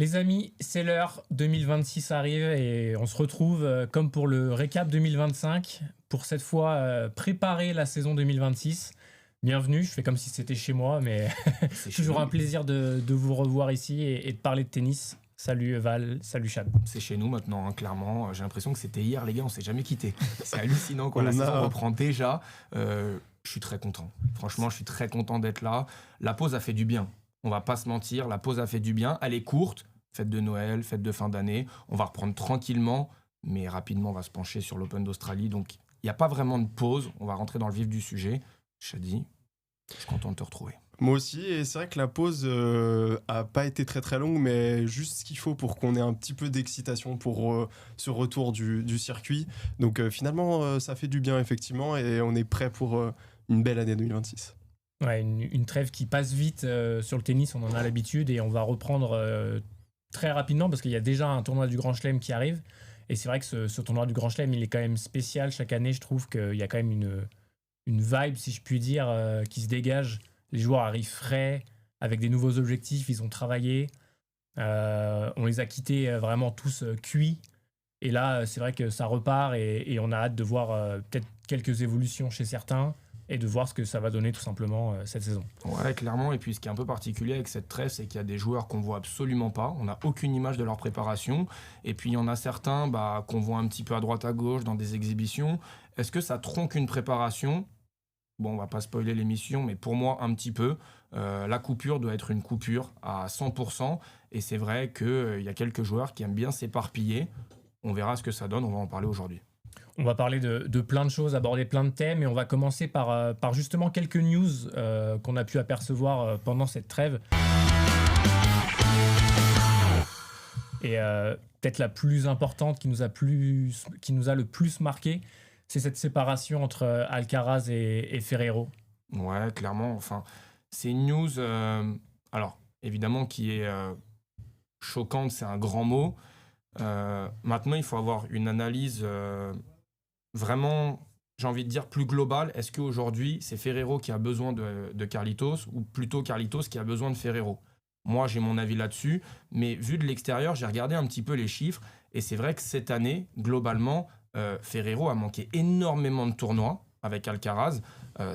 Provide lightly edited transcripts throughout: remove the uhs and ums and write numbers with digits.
Les amis, c'est l'heure, 2026 arrive et on se retrouve comme pour le récap 2025, pour cette fois préparer la saison 2026. Bienvenue, je fais comme si c'était chez moi, mais C'est chez toujours un nous. plaisir de vous revoir ici et de parler de tennis. Salut Val, salut Chad. C'est chez nous maintenant, hein, clairement. J'ai l'impression que c'était hier, les gars, on s'est jamais quitté. C'est hallucinant quand la On saison a- reprend déjà. Je suis très content. Franchement, je suis très content d'être là. La pause a fait du bien. On va pas se mentir, la pause a fait du bien. Elle est courte, fête de Noël, fête de fin d'année. On va reprendre tranquillement, mais rapidement, on va se pencher sur l'Open d'Australie. Donc, il n'y a pas vraiment de pause. On va rentrer dans le vif du sujet. Chadi, je suis content de te retrouver. Moi aussi, et c'est vrai que la pause a pas été très très longue, mais juste ce qu'il faut pour qu'on ait un petit peu d'excitation pour ce retour du circuit. Donc finalement, ça fait du bien effectivement, et on est prêt pour une belle année 2026. Ouais, une trêve qui passe vite sur le tennis, on en a l'habitude et on va reprendre très rapidement parce qu'il y a déjà un tournoi du Grand Chelem qui arrive. Et c'est vrai que ce tournoi du Grand Chelem, il est quand même spécial. Chaque année, je trouve qu'il y a quand même une vibe, si je puis dire, qui se dégage. Les joueurs arrivent frais, avec des nouveaux objectifs, ils ont travaillé. On les a quittés vraiment tous cuits. Et là, c'est vrai que ça repart et on a hâte de voir peut-être quelques évolutions chez certains et de voir ce que ça va donner tout simplement cette saison. Ouais, clairement. Et puis, ce qui est un peu particulier avec cette trêve, c'est qu'il y a des joueurs qu'on voit absolument pas. On n'a aucune image de leur préparation. Et puis, il y en a certains qu'on voit un petit peu à droite, à gauche, dans des exhibitions. Est-ce que ça tronque une préparation ? Bon, on va pas spoiler l'émission, mais pour moi, un petit peu. La coupure doit être une coupure à 100%. Et c'est vrai qu'il y a quelques joueurs qui aiment bien s'éparpiller. On verra ce que ça donne. On va en parler aujourd'hui. On va parler de plein de choses, aborder plein de thèmes et on va commencer par justement quelques news qu'on a pu apercevoir pendant cette trêve. Et peut-être la plus importante qui nous a le plus marqué, c'est cette séparation entre Alcaraz et Ferrero. Ouais, clairement. Enfin, c'est une news, alors évidemment, qui est choquante, c'est un grand mot. Maintenant, il faut avoir une analyse vraiment, j'ai envie de dire, plus globale. Est-ce qu'aujourd'hui, c'est Ferrero qui a besoin de Carlitos ou plutôt Carlitos qui a besoin de Ferrero ? Moi, j'ai mon avis là-dessus, mais vu de l'extérieur, j'ai regardé un petit peu les chiffres et c'est vrai que cette année, globalement, Ferrero a manqué énormément de tournois avec Alcaraz.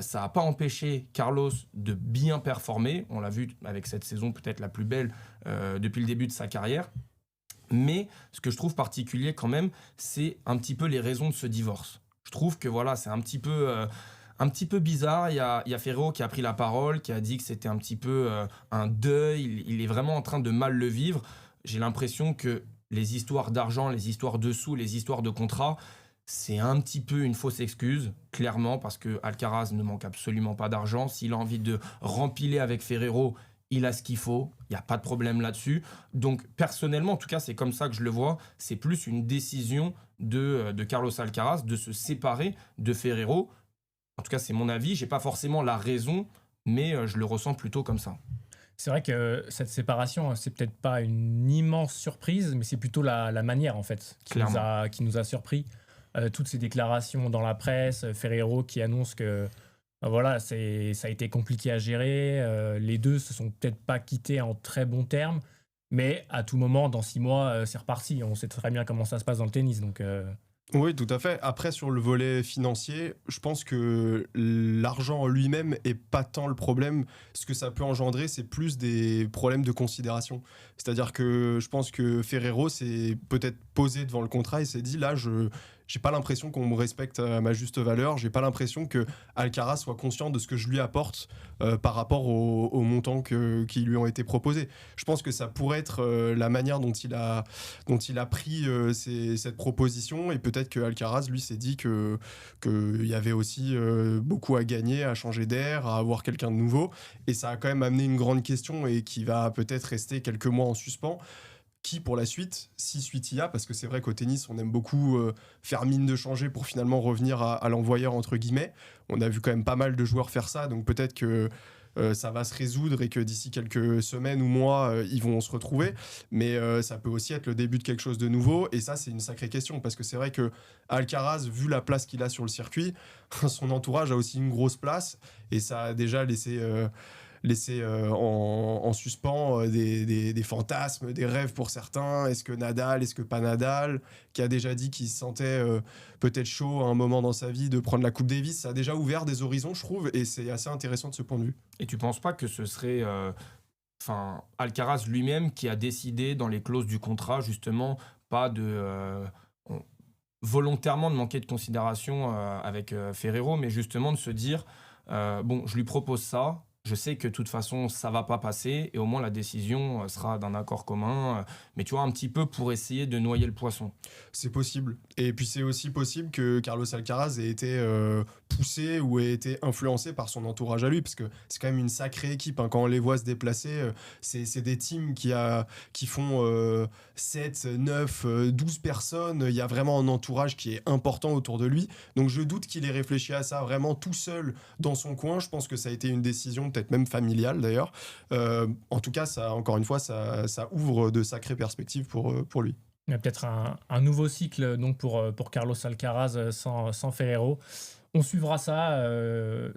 Ça n'a pas empêché Carlos de bien performer. On l'a vu avec cette saison peut-être la plus belle depuis le début de sa carrière. Mais ce que je trouve particulier quand même, c'est un petit peu les raisons de ce divorce. Je trouve que voilà, c'est un petit peu bizarre. Il y a Ferrero qui a pris la parole, qui a dit que c'était un petit peu un deuil. Il est vraiment en train de mal le vivre. J'ai l'impression que les histoires d'argent, les histoires de sous, les histoires de contrats, c'est un petit peu une fausse excuse, clairement, parce que Alcaraz ne manque absolument pas d'argent. S'il a envie de rempiler avec Ferrero, il a ce qu'il faut, il n'y a pas de problème là-dessus. Donc, personnellement, en tout cas, c'est comme ça que je le vois. C'est plus une décision de Carlos Alcaraz de se séparer de Ferrero. En tout cas, c'est mon avis. Je n'ai pas forcément la raison, mais je le ressens plutôt comme ça. C'est vrai que cette séparation, c'est peut-être pas une immense surprise, mais c'est plutôt la manière en fait qui nous a surpris. Toutes ces déclarations dans la presse, Ferrero qui annonce que voilà, ça a été compliqué à gérer. Les deux se sont peut-être pas quittés en très bons termes, mais à tout moment, dans 6 mois, c'est reparti. On sait très bien comment ça se passe dans le tennis, donc Oui, tout à fait. Après, sur le volet financier, je pense que l'argent en lui-même est pas tant le problème. Ce que ça peut engendrer, c'est plus des problèmes de considération. C'est-à-dire que je pense que Ferrero s'est peut-être posé devant le contrat et s'est dit, là, je j'ai pas l'impression qu'on me respecte à ma juste valeur. J'ai pas l'impression que Alcaraz soit conscient de ce que je lui apporte par rapport au montant qui lui ont été proposés. Je pense que ça pourrait être la manière dont il a pris cette proposition, et peut-être que Alcaraz lui s'est dit que qu'il y avait aussi beaucoup à gagner, à changer d'air, à avoir quelqu'un de nouveau, et ça a quand même amené une grande question et qui va peut-être rester quelques mois en suspens. Qui pour la suite, si suite il y a, parce que c'est vrai qu'au tennis on aime beaucoup faire mine de changer pour finalement revenir à l'envoyeur entre guillemets. On a vu quand même pas mal de joueurs faire ça, donc peut-être que ça va se résoudre et que d'ici quelques semaines ou mois, ils vont se retrouver. Mais ça peut aussi être le début de quelque chose de nouveau. Et ça, c'est une sacrée question. Parce que c'est vrai que Alcaraz, vu la place qu'il a sur le circuit, son entourage a aussi une grosse place. Et ça a déjà laissé laisser en suspens des fantasmes, des rêves pour certains. Est-ce que Nadal, est-ce que pas Nadal, qui a déjà dit qu'il se sentait peut-être chaud à un moment dans sa vie de prendre la Coupe Davis. Ça a déjà ouvert des horizons, je trouve, et c'est assez intéressant de ce point de vue. Et tu penses pas que ce serait Alcaraz lui-même qui a décidé dans les clauses du contrat, justement, pas de volontairement de manquer de considération avec Ferrero, mais justement de se dire je lui propose ça, je sais que de toute façon ça va pas passer et au moins la décision sera d'un accord commun, mais tu vois, un petit peu pour essayer de noyer le poisson. C'est possible. Et puis c'est aussi possible que Carlos Alcaraz ait été poussé ou ait été influencé par son entourage à lui, parce que c'est quand même une sacrée équipe. Quand on les voit se déplacer, c'est des teams qui font 7, 9, 12 personnes. Il y a vraiment un entourage qui est important autour de lui. Donc je doute qu'il ait réfléchi à ça vraiment tout seul dans son coin. Je pense que ça a été une décision peut-être même familiale d'ailleurs. En tout cas, encore une fois, ça ouvre de sacrées perspectives pour lui. Il y a peut-être un nouveau cycle donc pour Carlos Alcaraz sans Ferrero. On suivra ça.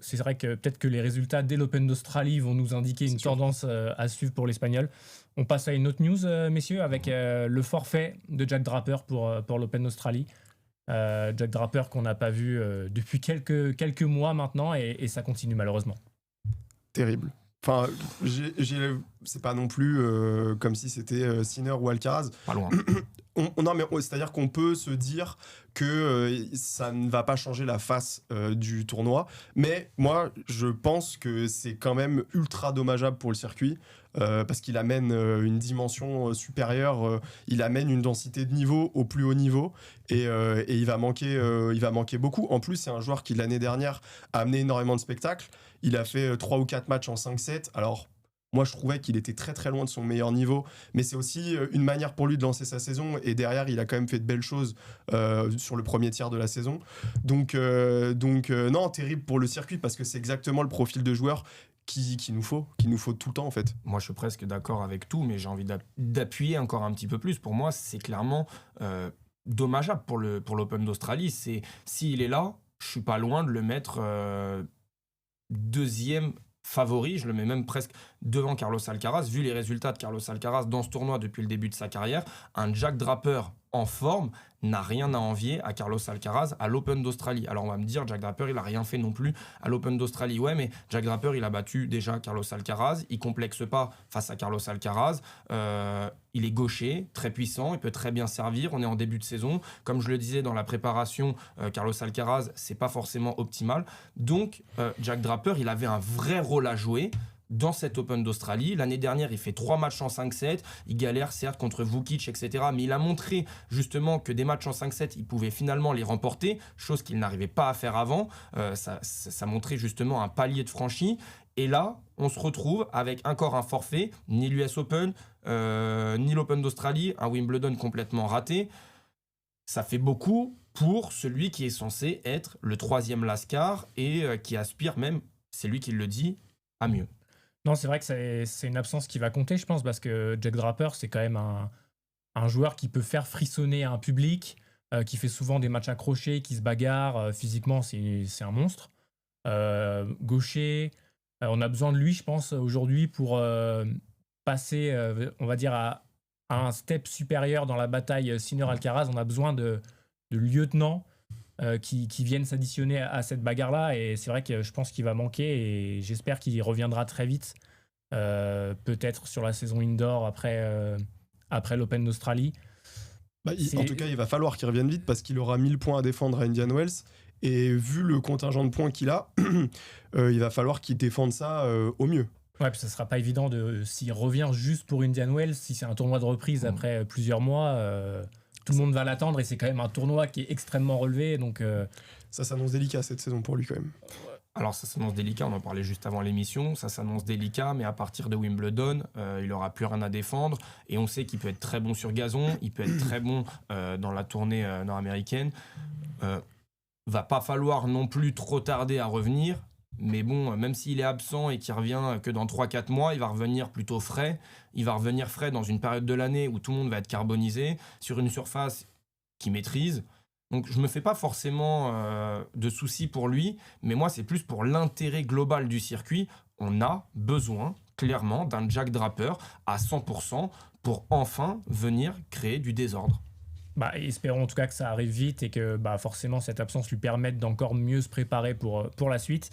C'est vrai que peut-être que les résultats dès l'Open d'Australie vont nous indiquer une tendance à suivre pour l'Espagnol. On passe à une autre news, messieurs, avec le forfait de Jack Draper pour l'Open d'Australie. Jack Draper qu'on n'a pas vu depuis quelques mois maintenant et ça continue malheureusement. Terrible. Enfin, c'est pas non plus comme si c'était Sinner ou Alcaraz. Pas loin. Non, mais c'est-à-dire qu'on peut se dire que ça ne va pas changer la face du tournoi. Mais moi, je pense que c'est quand même ultra dommageable pour le circuit parce qu'il amène une dimension supérieure, il amène une densité de niveau au plus haut niveau et il va manquer beaucoup. En plus, c'est un joueur qui, l'année dernière, a amené énormément de spectacles. Il a fait 3 ou 4 matchs en 5-7. Alors, moi, je trouvais qu'il était très très loin de son meilleur niveau, mais c'est aussi une manière pour lui de lancer sa saison. Et derrière, il a quand même fait de belles choses sur le premier tiers de la saison. Donc non, terrible pour le circuit parce que c'est exactement le profil de joueur qu'il nous faut tout le temps en fait. Moi, je suis presque d'accord avec tout, mais j'ai envie d'appuyer encore un petit peu plus. Pour moi, c'est clairement dommageable pour l'Open d'Australie. S'il est là, je suis pas loin de le mettre deuxième favori, je le mets même presque devant Carlos Alcaraz, vu les résultats de Carlos Alcaraz dans ce tournoi depuis le début de sa carrière. Un Jack Draper en forme n'a rien à envier à Carlos Alcaraz à l'Open d'Australie. Alors on va me dire, Jack Draper, il n'a rien fait non plus à l'Open d'Australie. Ouais, mais Jack Draper, il a battu déjà Carlos Alcaraz, il complexe pas face à Carlos Alcaraz, il est gaucher, très puissant, il peut très bien servir, on est en début de saison. Comme je le disais dans la préparation, Carlos Alcaraz, c'est pas forcément optimal. Donc Jack Draper, il avait un vrai rôle à jouer dans cet Open d'Australie. L'année dernière, il fait 3 matchs en 5-7. Il galère certes contre Vukic, etc. Mais il a montré justement que des matchs en 5-7, il pouvait finalement les remporter, chose qu'il n'arrivait pas à faire avant. Ça montrait justement un palier de franchi. Et là, on se retrouve avec encore un forfait, ni l'US Open, ni l'Open d'Australie, un Wimbledon complètement raté. Ça fait beaucoup pour celui qui est censé être le 3e Lascar et qui aspire même, c'est lui qui le dit, à mieux. Non, c'est vrai que c'est une absence qui va compter, je pense, parce que Jack Draper, c'est quand même un joueur qui peut faire frissonner un public, qui fait souvent des matchs accrochés, qui se bagarre. Physiquement, c'est un monstre. Gaucher, on a besoin de lui, je pense, aujourd'hui pour passer, on va dire, à un step supérieur dans la bataille Sinner-Alcaraz. On a besoin de lieutenants qui viennent s'additionner à cette bagarre-là. Et c'est vrai que je pense qu'il va manquer et j'espère qu'il reviendra très vite. Peut-être sur la saison indoor après l'Open d'Australie. En tout cas, il va falloir qu'il revienne vite parce qu'il aura 1000 points à défendre à Indian Wells. Et vu le contingent de points qu'il a, il va falloir qu'il défende ça au mieux. Ouais, puis ça sera pas évident s'il revient juste pour Indian Wells, si c'est un tournoi de reprise après plusieurs mois. Tout le monde va l'attendre et c'est quand même un tournoi qui est extrêmement relevé. Donc, ça s'annonce délicat cette saison pour lui quand même. Alors ça s'annonce délicat, on en parlait juste avant l'émission, ça s'annonce délicat, mais à partir de Wimbledon, il n'aura plus rien à défendre. Et on sait qu'il peut être très bon sur gazon, il peut être très bon dans la tournée nord-américaine. Va pas falloir non plus trop tarder à revenir. Mais bon, même s'il est absent et qu'il revient que dans 3-4 mois, il va revenir plutôt frais. Il va revenir frais dans une période de l'année où tout le monde va être carbonisé, sur une surface qu'il maîtrise. Donc je me fais pas forcément de soucis pour lui, mais moi c'est plus pour l'intérêt global du circuit. on a besoin clairement d'un Jack Draper à 100% pour enfin venir créer du désordre. Bah, espérons en tout cas que ça arrive vite et que forcément cette absence lui permette d'encore mieux se préparer pour la suite.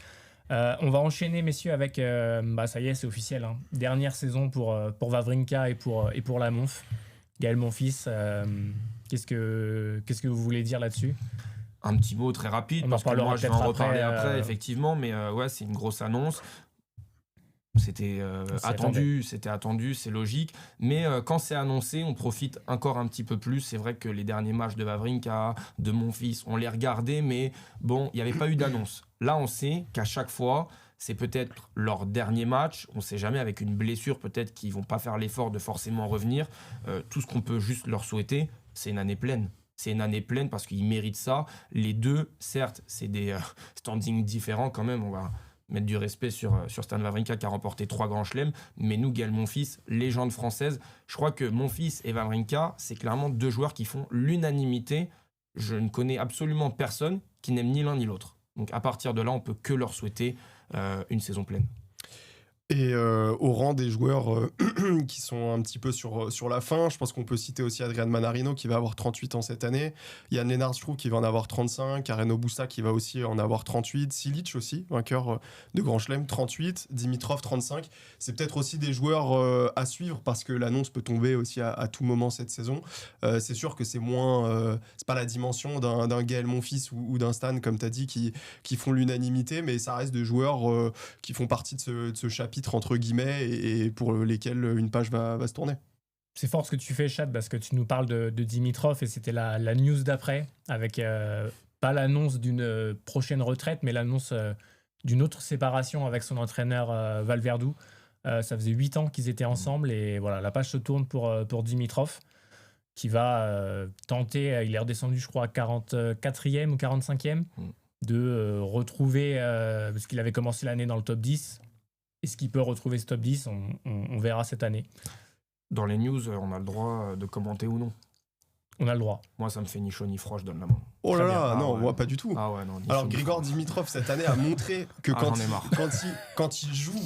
On va enchaîner, messieurs, avec ça y est, c'est officiel, hein. Dernière saison pour Wawrinka et pour la Monf. Gaël Monfils, qu'est-ce que vous voulez dire là-dessus? Un petit mot très rapide, On en parce que moi je vais parlera en peut-être reparler après, après, effectivement, mais ouais, c'est une grosse annonce. C'était attendu, c'est logique. Mais quand c'est annoncé, on profite encore un petit peu plus. C'est vrai que les derniers matchs de Wawrinka, de Monfils, on les regardait, mais bon, il n'y avait pas eu d'annonce. Là, on sait qu'à chaque fois, c'est peut-être leur dernier match. On ne sait jamais, avec une blessure, peut-être qu'ils ne vont pas faire l'effort de forcément revenir. Tout ce qu'on peut juste leur souhaiter, c'est une année pleine. C'est une année pleine parce qu'ils méritent ça. Les deux, certes, c'est des standings différents quand même. On va mettre du respect sur Stan Wawrinka qui a remporté 3 grands chelems. Mais nous, Gaël Monfils, légende française, je crois que Monfils et Wawrinka, c'est clairement 2 joueurs qui font l'unanimité. Je ne connais absolument personne qui n'aime ni l'un ni l'autre. Donc à partir de là, on peut que leur souhaiter une saison pleine. Et au rang des joueurs qui sont un petit peu sur la fin, je pense qu'on peut citer aussi Adrian Manarino qui va avoir 38 ans cette année, Yann Lennart, je trouve, qui va en avoir 35, Areno Busta qui va aussi en avoir 38, Silic aussi, vainqueur de Grand Chelem, 38, Dimitrov 35. C'est peut-être aussi des joueurs à suivre parce que l'annonce peut tomber aussi à tout moment cette saison. C'est sûr que c'est moins, c'est pas la dimension d'un Gaël Monfils ou d'un Stan, comme tu as dit, qui font l'unanimité, mais ça reste des joueurs qui font partie de ce chapitre entre guillemets et pour lesquels une page va se tourner. C'est fort ce que tu fais, Chad, parce que tu nous parles de Dimitrov et c'était la news d'après, avec pas l'annonce d'une prochaine retraite, mais l'annonce d'une autre séparation avec son entraîneur Valverdou. Ça faisait 8 ans qu'ils étaient ensemble et voilà, la page se tourne pour Dimitrov qui va tenter, il est redescendu je crois à 44e ou 45e, de retrouver, parce qu'il avait commencé l'année dans le top 10. Est-ce qu'il peut retrouver ce top 10 ? On verra cette année. Dans les news, on a le droit de commenter ou non. On a le droit. Moi, ça me fait ni chaud ni froid, je donne la main. Oh là Très là, bien. non, ouais. moi pas du tout. Ah ouais, non, Alors Grigor Dimitrov cette année a montré que quand il joue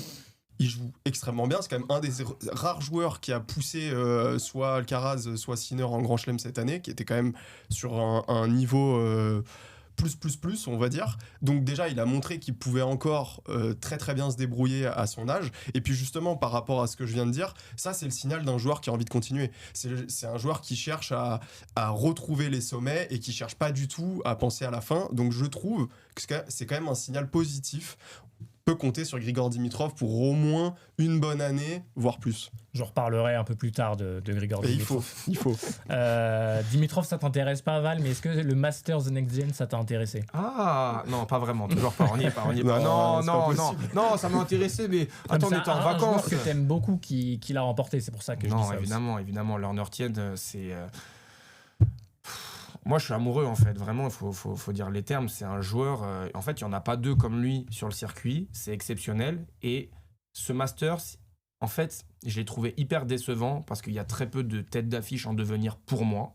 extrêmement bien. C'est quand même un des rares joueurs qui a poussé soit Alcaraz, soit Sinner en Grand Chelem cette année, qui était quand même sur un niveau plus, on va dire. Donc déjà, il a montré qu'il pouvait encore très très bien se débrouiller à son âge. Et puis justement, par rapport à ce que je viens de dire, ça c'est le signal d'un joueur qui a envie de continuer. C'est un joueur qui cherche à retrouver les sommets et qui cherche pas du tout à penser à la fin. Donc je trouve que c'est quand même un signal positif. Peut compter sur Grigor Dimitrov pour au moins une bonne année, voire plus. Je reparlerai un peu plus tard de Grigor Dimitrov. Il faut. Dimitrov, ça t'intéresse pas, Val, mais est-ce que le Masters The Next Gen, ça t'a intéressé ? Ah, non, pas vraiment, toujours pas, on y est pas. Non, ça m'a intéressé, mais attends, on était en vacances. Un joueur que t'aimes beaucoup qui l'a remporté, c'est pour ça que je dis ça. Non, évidemment, Lerner Tied, c'est... Moi, je suis amoureux, en fait. Vraiment, il faut dire les termes. C'est un joueur... en fait, il n'y en a pas 2 comme lui sur le circuit. C'est exceptionnel. Et ce Masters, en fait, je l'ai trouvé hyper décevant parce qu'il y a très peu de têtes d'affiche en devenir pour moi.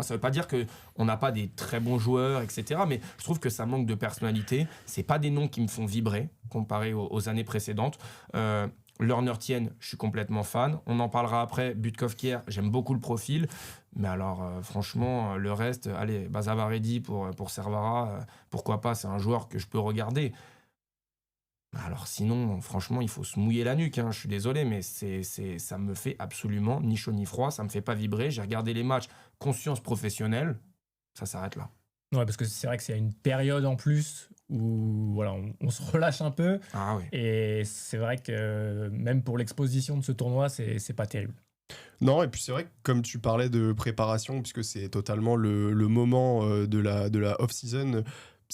Ça ne veut pas dire qu'on n'a pas des très bons joueurs, etc. Mais je trouve que ça manque de personnalité. Ce n'est pas des noms qui me font vibrer comparé aux années précédentes. Lerner Tien, je suis complètement fan. On en parlera après. Butkov-Kier, j'aime beaucoup le profil. Mais alors, franchement, le reste, allez, Bazavaredi pour Cervara, pourquoi pas, c'est un joueur que je peux regarder. Alors sinon, franchement, il faut se mouiller la nuque, hein. Je suis désolé, mais ça me fait absolument ni chaud ni froid, ça me fait pas vibrer. J'ai regardé les matchs, conscience professionnelle, ça s'arrête là. Ouais, parce que c'est vrai que c'est une période en plus où voilà, on se relâche un peu. Ah oui. Et c'est vrai que même pour l'exposition de ce tournoi, c'est pas terrible. Non, et puis c'est vrai que comme tu parlais de préparation, puisque c'est totalement le moment de la off-season,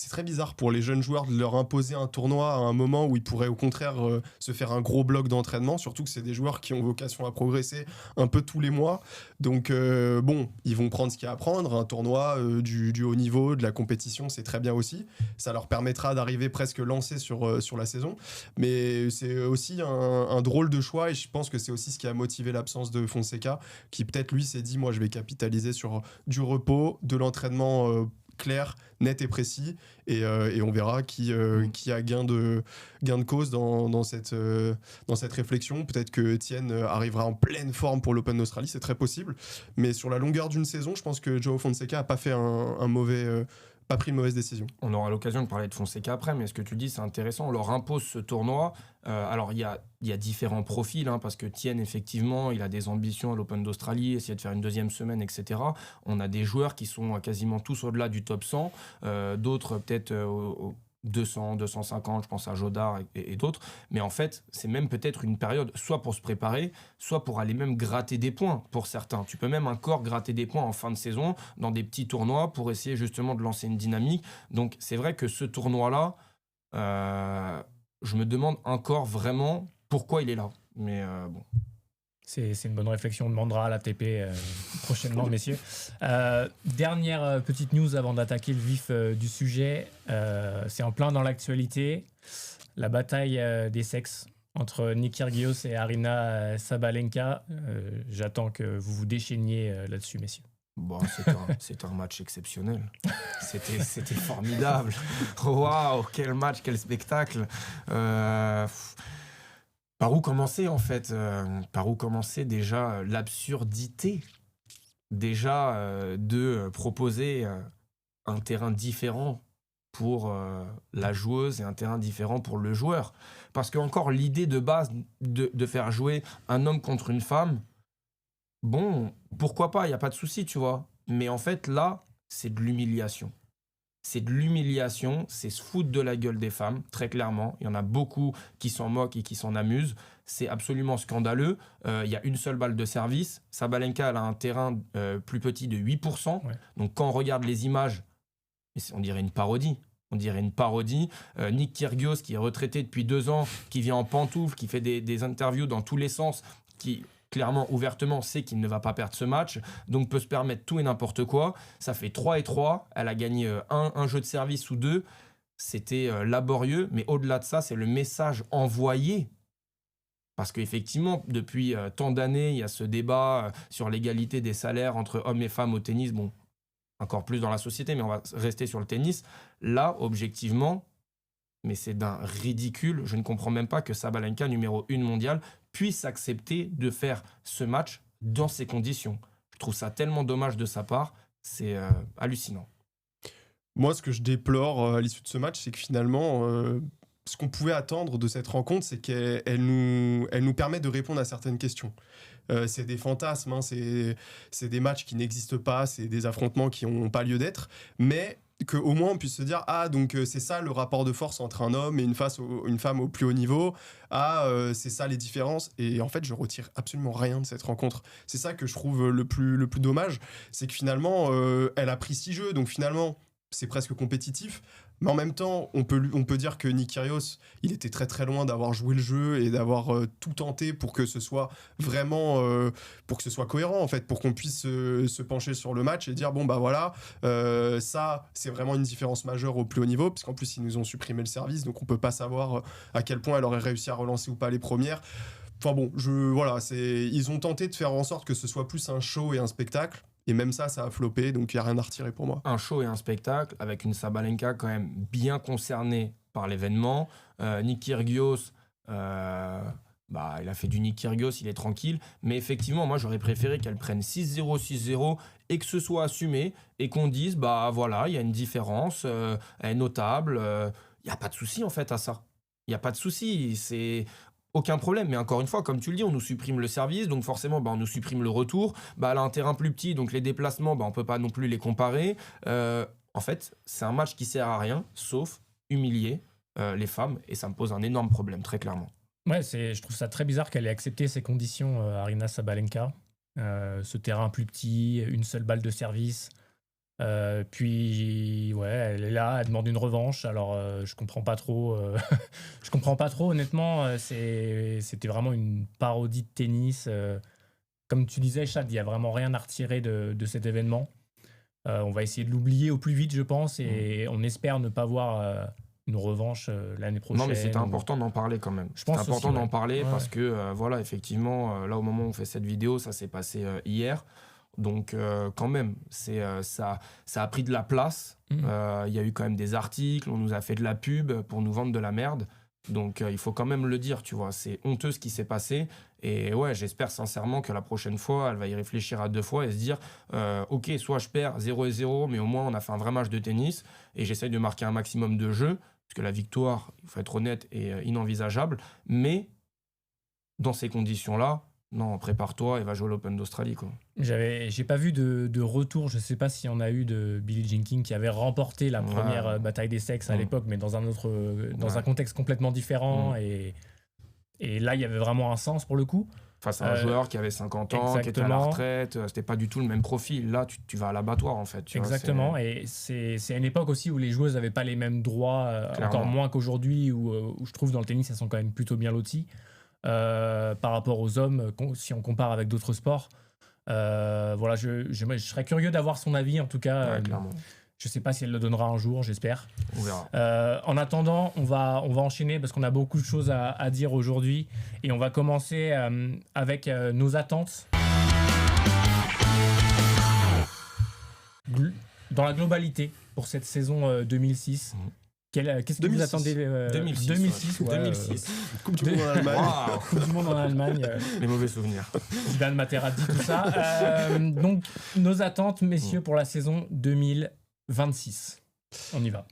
c'est très bizarre pour les jeunes joueurs de leur imposer un tournoi à un moment où ils pourraient au contraire se faire un gros bloc d'entraînement, surtout que c'est des joueurs qui ont vocation à progresser un peu tous les mois. Donc bon, ils vont prendre ce qu'il y a à prendre. Un tournoi du haut niveau, de la compétition, c'est très bien aussi. Ça leur permettra d'arriver presque lancés sur la saison. Mais c'est aussi un drôle de choix et je pense que c'est aussi ce qui a motivé l'absence de Fonseca, qui peut-être lui s'est dit, moi je vais capitaliser sur du repos, de l'entraînement clair, net et précis, et on verra qui a gain de cause dans cette réflexion. Peut-être que Etienne arrivera en pleine forme pour l'Open d'Australie, c'est très possible, mais sur la longueur d'une saison, je pense que Joao Fonseca a pas fait pas pris une mauvaise décision. On aura l'occasion de parler de Fonseca après, mais ce que tu dis, c'est intéressant. On leur impose ce tournoi. Alors, il y a différents profils, parce que Tien, effectivement, il a des ambitions à l'Open d'Australie, essayer de faire une deuxième semaine, etc. On a des joueurs qui sont quasiment tous au-delà du top 100, d'autres peut-être 200, 250, je pense à Jodard et d'autres. Mais en fait, c'est même peut-être une période soit pour se préparer, soit pour aller même gratter des points pour certains. Tu peux même encore gratter des points en fin de saison dans des petits tournois pour essayer justement de lancer une dynamique. Donc c'est vrai que ce tournoi-là, je me demande encore vraiment pourquoi il est là. Mais bon. C'est une bonne réflexion, on demandera à l'ATP prochainement, messieurs. Dernière petite news avant d'attaquer le vif du sujet. C'est en plein dans l'actualité. La bataille des sexes entre Nick Kyrgios et Aryna Sabalenka. J'attends que vous vous déchaîniez là-dessus, messieurs. Bon, c'est un match exceptionnel. C'était formidable. Waouh, quel match, quel spectacle. Par où commencer en fait Par où commencer déjà l'absurdité de proposer un terrain différent pour la joueuse et un terrain différent pour le joueur. Parce que encore l'idée de base de faire jouer un homme contre une femme, bon, pourquoi pas, il n'y a pas de souci, tu vois. Mais en fait là, c'est de l'humiliation. C'est de l'humiliation, c'est se foutre de la gueule des femmes, très clairement. Il y en a beaucoup qui s'en moquent et qui s'en amusent. C'est absolument scandaleux. Il y a une seule balle de service. Sabalenka, elle a un terrain plus petit de 8%. Ouais. Donc quand on regarde les images, on dirait une parodie. Nick Kyrgios, qui est retraité depuis 2 ans, qui vient en pantoufle, qui fait des interviews dans tous les sens, qui clairement, ouvertement, sait qu'il ne va pas perdre ce match, donc peut se permettre tout et n'importe quoi. Ça fait 3-3, elle a gagné un jeu de service ou 2, c'était laborieux, mais au-delà de ça, c'est le message envoyé. Parce qu'effectivement, depuis tant d'années, il y a ce débat sur l'égalité des salaires entre hommes et femmes au tennis, bon, encore plus dans la société, mais on va rester sur le tennis. Là, objectivement, mais c'est d'un ridicule, je ne comprends même pas que Sabalenka, numéro 1 mondiale, puisse accepter de faire ce match dans ces conditions. Je trouve ça tellement dommage de sa part, c'est hallucinant. Moi, ce que je déplore à l'issue de ce match, c'est que finalement, ce qu'on pouvait attendre de cette rencontre, c'est qu'elle nous permet de répondre à certaines questions. C'est des fantasmes, c'est des matchs qui n'existent pas, c'est des affrontements qui n'ont pas lieu d'être, mais qu'au moins on puisse se dire donc c'est ça le rapport de force entre un homme et une femme au plus haut niveau, c'est ça les différences, et en fait je retire absolument rien de cette rencontre. C'est ça que je trouve le plus dommage, c'est que finalement elle a pris 6 jeux, donc finalement c'est presque compétitif, mais en même temps on peut dire que Nick Kyrgios, il était très très loin d'avoir joué le jeu et d'avoir tout tenté pour que ce soit vraiment pour que ce soit cohérent en fait, pour qu'on puisse se pencher sur le match et dire bon bah voilà, ça c'est vraiment une différence majeure au plus haut niveau, parce qu'en plus ils nous ont supprimé le service, donc on peut pas savoir à quel point elle aurait réussi à relancer ou pas les premières. Enfin bon, ils ont tenté de faire en sorte que ce soit plus un show et un spectacle. Et même ça a floppé, donc il n'y a rien à retirer pour moi. Un show et un spectacle, avec une Sabalenka quand même bien concernée par l'événement. Nick Kyrgios, il a fait du Nick Kyrgios, il est tranquille. Mais effectivement, moi j'aurais préféré qu'elle prenne 6-0, 6-0 et que ce soit assumé et qu'on dise, voilà, il y a une différence, elle est notable. Il n'y a pas de souci en fait à ça. Il n'y a pas de souci, c'est... Aucun problème, mais encore une fois, comme tu le dis, on nous supprime le service, donc forcément, on nous supprime le retour. Elle a un terrain plus petit, donc les déplacements, on peut pas non plus les comparer. En fait, c'est un match qui sert à rien, sauf humilier les femmes, et ça me pose un énorme problème, très clairement. Ouais, je trouve ça très bizarre qu'elle ait accepté ces conditions, Aryna Sabalenka. Ce terrain plus petit, une seule balle de service. Puis elle est là, elle demande une revanche. Alors je comprends pas trop honnêtement. C'était vraiment une parodie de tennis, comme tu disais, Chad, il y a vraiment rien à retirer de cet événement. On va essayer de l'oublier au plus vite, je pense, et on espère ne pas voir une revanche l'année prochaine. Non, mais c'était important d'en parler quand même. C'est important d'en parler parce que effectivement, là au moment où on fait cette vidéo, ça s'est passé hier. Donc, quand même, ça a pris de la place. Il y a eu quand même des articles, on nous a fait de la pub pour nous vendre de la merde. Donc, il faut quand même le dire, tu vois. C'est honteux ce qui s'est passé. Et ouais, j'espère sincèrement que la prochaine fois, elle va y réfléchir à 2 fois et se dire ok, soit je perds 0-0, mais au moins on a fait un vrai match de tennis et j'essaye de marquer un maximum de jeux, parce que la victoire, il faut être honnête, est inenvisageable. Mais dans ces conditions-là, non, prépare-toi et va jouer à l'Open d'Australie, quoi. J'ai pas vu de retour, je sais pas s'il y en a eu, de Billie Jean King qui avait remporté la première bataille des sexes à l'époque, mais dans un contexte complètement différent. Et là, il y avait vraiment un sens pour le coup. Face à un joueur qui avait 50 ans, qui était à la retraite, c'était pas du tout le même profil. Là, tu vas à l'abattoir, en fait. Exactement, et c'est à une époque aussi où les joueuses n'avaient pas les mêmes droits, encore moins qu'aujourd'hui, où je trouve dans le tennis, elles sont quand même plutôt bien loties. Par rapport aux hommes, si on compare avec d'autres sports. Voilà, je serais curieux d'avoir son avis, en tout cas. Clairement. Je sais pas si elle le donnera un jour, j'espère. On verra. En attendant, on va enchaîner parce qu'on a beaucoup de choses à dire aujourd'hui. Et on va commencer avec nos attentes. Dans la globalité, pour cette saison 2006. Qu'est-ce que vous attendez 2006. Ouais, 2006. Coupe du monde en Allemagne. Wow. Coupe du monde en Allemagne. Les mauvais souvenirs. Zidane, Materazzi, tout ça. Donc, nos attentes, messieurs, pour la saison 2026. On y va.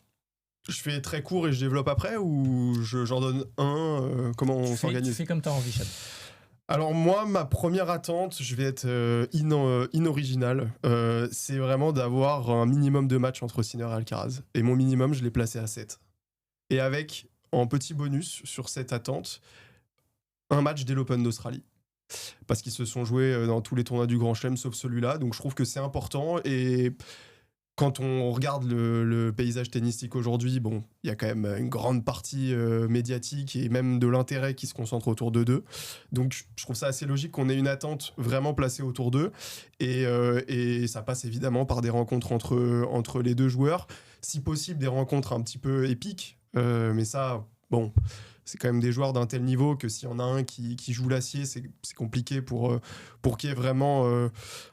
Je fais très court et je développe après ou j'en donne un comment on s'organise? Tu fais comme tu as envie, Chad. Alors moi, ma première attente, je vais être inoriginal. C'est vraiment d'avoir un minimum de matchs entre Sinner et Alcaraz. Et mon minimum, je l'ai placé à 7. Et avec, en petit bonus sur cette attente, un match dès l'Open d'Australie. Parce qu'ils se sont joués dans tous les tournois du Grand Chelem, sauf celui-là. Donc je trouve que c'est important. Et quand on regarde le paysage tennistique aujourd'hui, bon, il y a quand même une grande partie médiatique et même de l'intérêt qui se concentre autour de d'eux. Donc, je trouve ça assez logique qu'on ait une attente vraiment placée autour d'eux. Et ça passe évidemment par des rencontres entre les deux joueurs. Si possible, des rencontres un petit peu épiques. Mais ça, bon, c'est quand même des joueurs d'un tel niveau que s'il y en a un qui joue l'acier, c'est compliqué pour qu'il y ait vraiment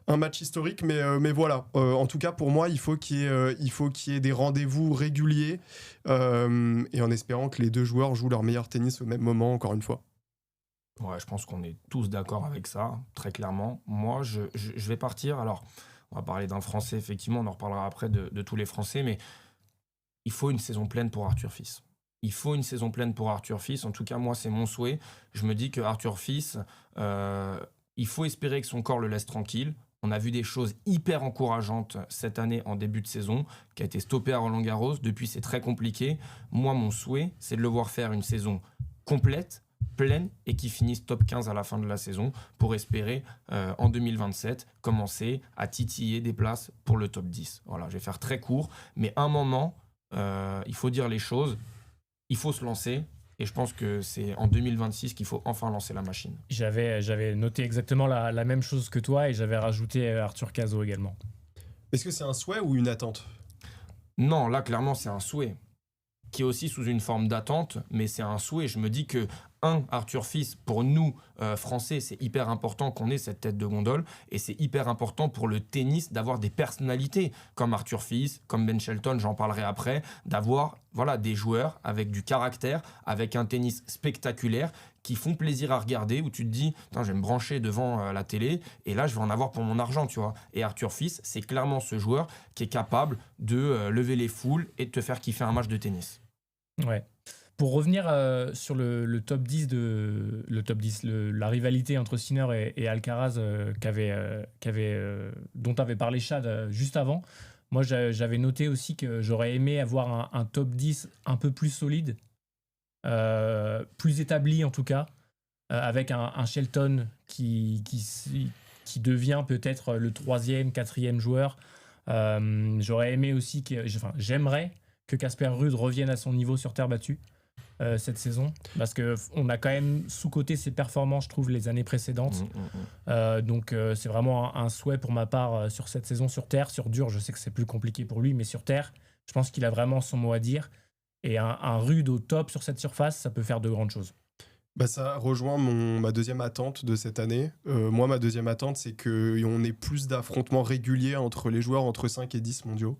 un match historique. Mais voilà, en tout cas, pour moi, il faut qu'il y ait des rendez-vous réguliers et en espérant que les deux joueurs jouent leur meilleur tennis au même moment, encore une fois. Ouais, je pense qu'on est tous d'accord avec ça, très clairement. Moi, je vais partir. Alors, on va parler d'un Français, effectivement, on en reparlera après de tous les Français, mais il faut une saison pleine pour Arthur Fils. Il faut une saison pleine pour Arthur Fils. En tout cas, moi, c'est mon souhait. Je me dis que Arthur Fils, il faut espérer que son corps le laisse tranquille. On a vu des choses hyper encourageantes cette année en début de saison, qui a été stoppé à Roland-Garros. Depuis, c'est très compliqué. Moi, mon souhait, c'est de le voir faire une saison complète, pleine, et qui finisse top 15 à la fin de la saison pour espérer, en 2027, commencer à titiller des places pour le top 10. Voilà, je vais faire très court. Mais à un moment, il faut dire les choses. Il faut se lancer, et je pense que c'est en 2026 qu'il faut enfin lancer la machine. J'avais noté exactement la même chose que toi, et j'avais rajouté Arthur Cazaux également. Est-ce que c'est un souhait ou une attente? Non, là, clairement, c'est un souhait, qui est aussi sous une forme d'attente, mais c'est un souhait. Je me dis que, Arthur Fils, pour nous, Français, c'est hyper important qu'on ait cette tête de gondole, et c'est hyper important pour le tennis d'avoir des personnalités, comme Arthur Fils, comme Ben Shelton, j'en parlerai après, d'avoir des joueurs avec du caractère, avec un tennis spectaculaire, qui font plaisir à regarder, où tu te dis, je vais me brancher devant la télé, et là, je vais en avoir pour mon argent, tu vois. Et Arthur Fils, c'est clairement ce joueur qui est capable de lever les foules et de te faire kiffer un match de tennis. Ouais. Pour revenir sur le top 10 la rivalité entre Sinner et Alcaraz dont avait parlé Chad juste avant, moi j'avais noté aussi que j'aurais aimé avoir un top 10 un peu plus solide, plus établi en tout cas, avec un Shelton qui devient peut-être le 3e, 4e joueur. J'aurais aimé aussi j'aimerais que Casper Ruud revienne à son niveau sur terre battue cette saison, parce qu'on a quand même sous-coté ses performances, je trouve, les années précédentes. Donc c'est vraiment un souhait pour ma part sur cette saison sur terre. Sur dur, je sais que c'est plus compliqué pour lui, mais sur terre, je pense qu'il a vraiment son mot à dire. Et un Ruud au top sur cette surface, ça peut faire de grandes choses. Bah, ça rejoint ma deuxième attente de cette année. Moi, ma deuxième attente, c'est qu'on ait plus d'affrontements réguliers entre les joueurs entre 5 et 10 mondiaux.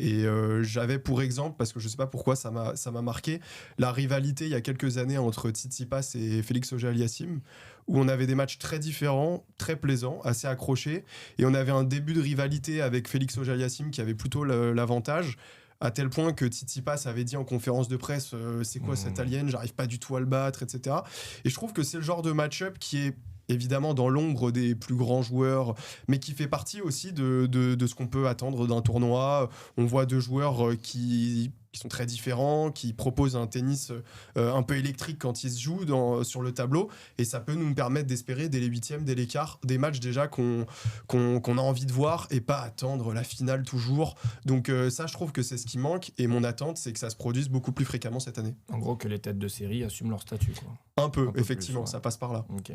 Et j'avais pour exemple, parce que je sais pas pourquoi ça m'a marqué, la rivalité il y a quelques années entre Tsitsipas et Félix Auger-Aliassime, où on avait des matchs très différents, très plaisants, assez accrochés, et on avait un début de rivalité avec Félix Auger-Aliassime qui avait plutôt l'avantage, à tel point que Tsitsipas avait dit en conférence de presse c'est quoi cette alien, j'arrive pas du tout à le battre, etc. Et je trouve que c'est le genre de match-up qui est évidemment dans l'ombre des plus grands joueurs, mais qui fait partie aussi de ce qu'on peut attendre d'un tournoi. On voit deux joueurs qui sont très différents, qui proposent un tennis un peu électrique quand ils se jouent sur le tableau, et ça peut nous permettre d'espérer dès les huitièmes, dès les quarts, des matchs déjà qu'on a envie de voir et pas attendre la finale toujours. Donc ça, je trouve que c'est ce qui manque, et mon attente, c'est que ça se produise beaucoup plus fréquemment cette année. En gros, que les têtes de série assument leur statut, quoi. Un peu effectivement, plus, ouais. Ça passe par là. Ok.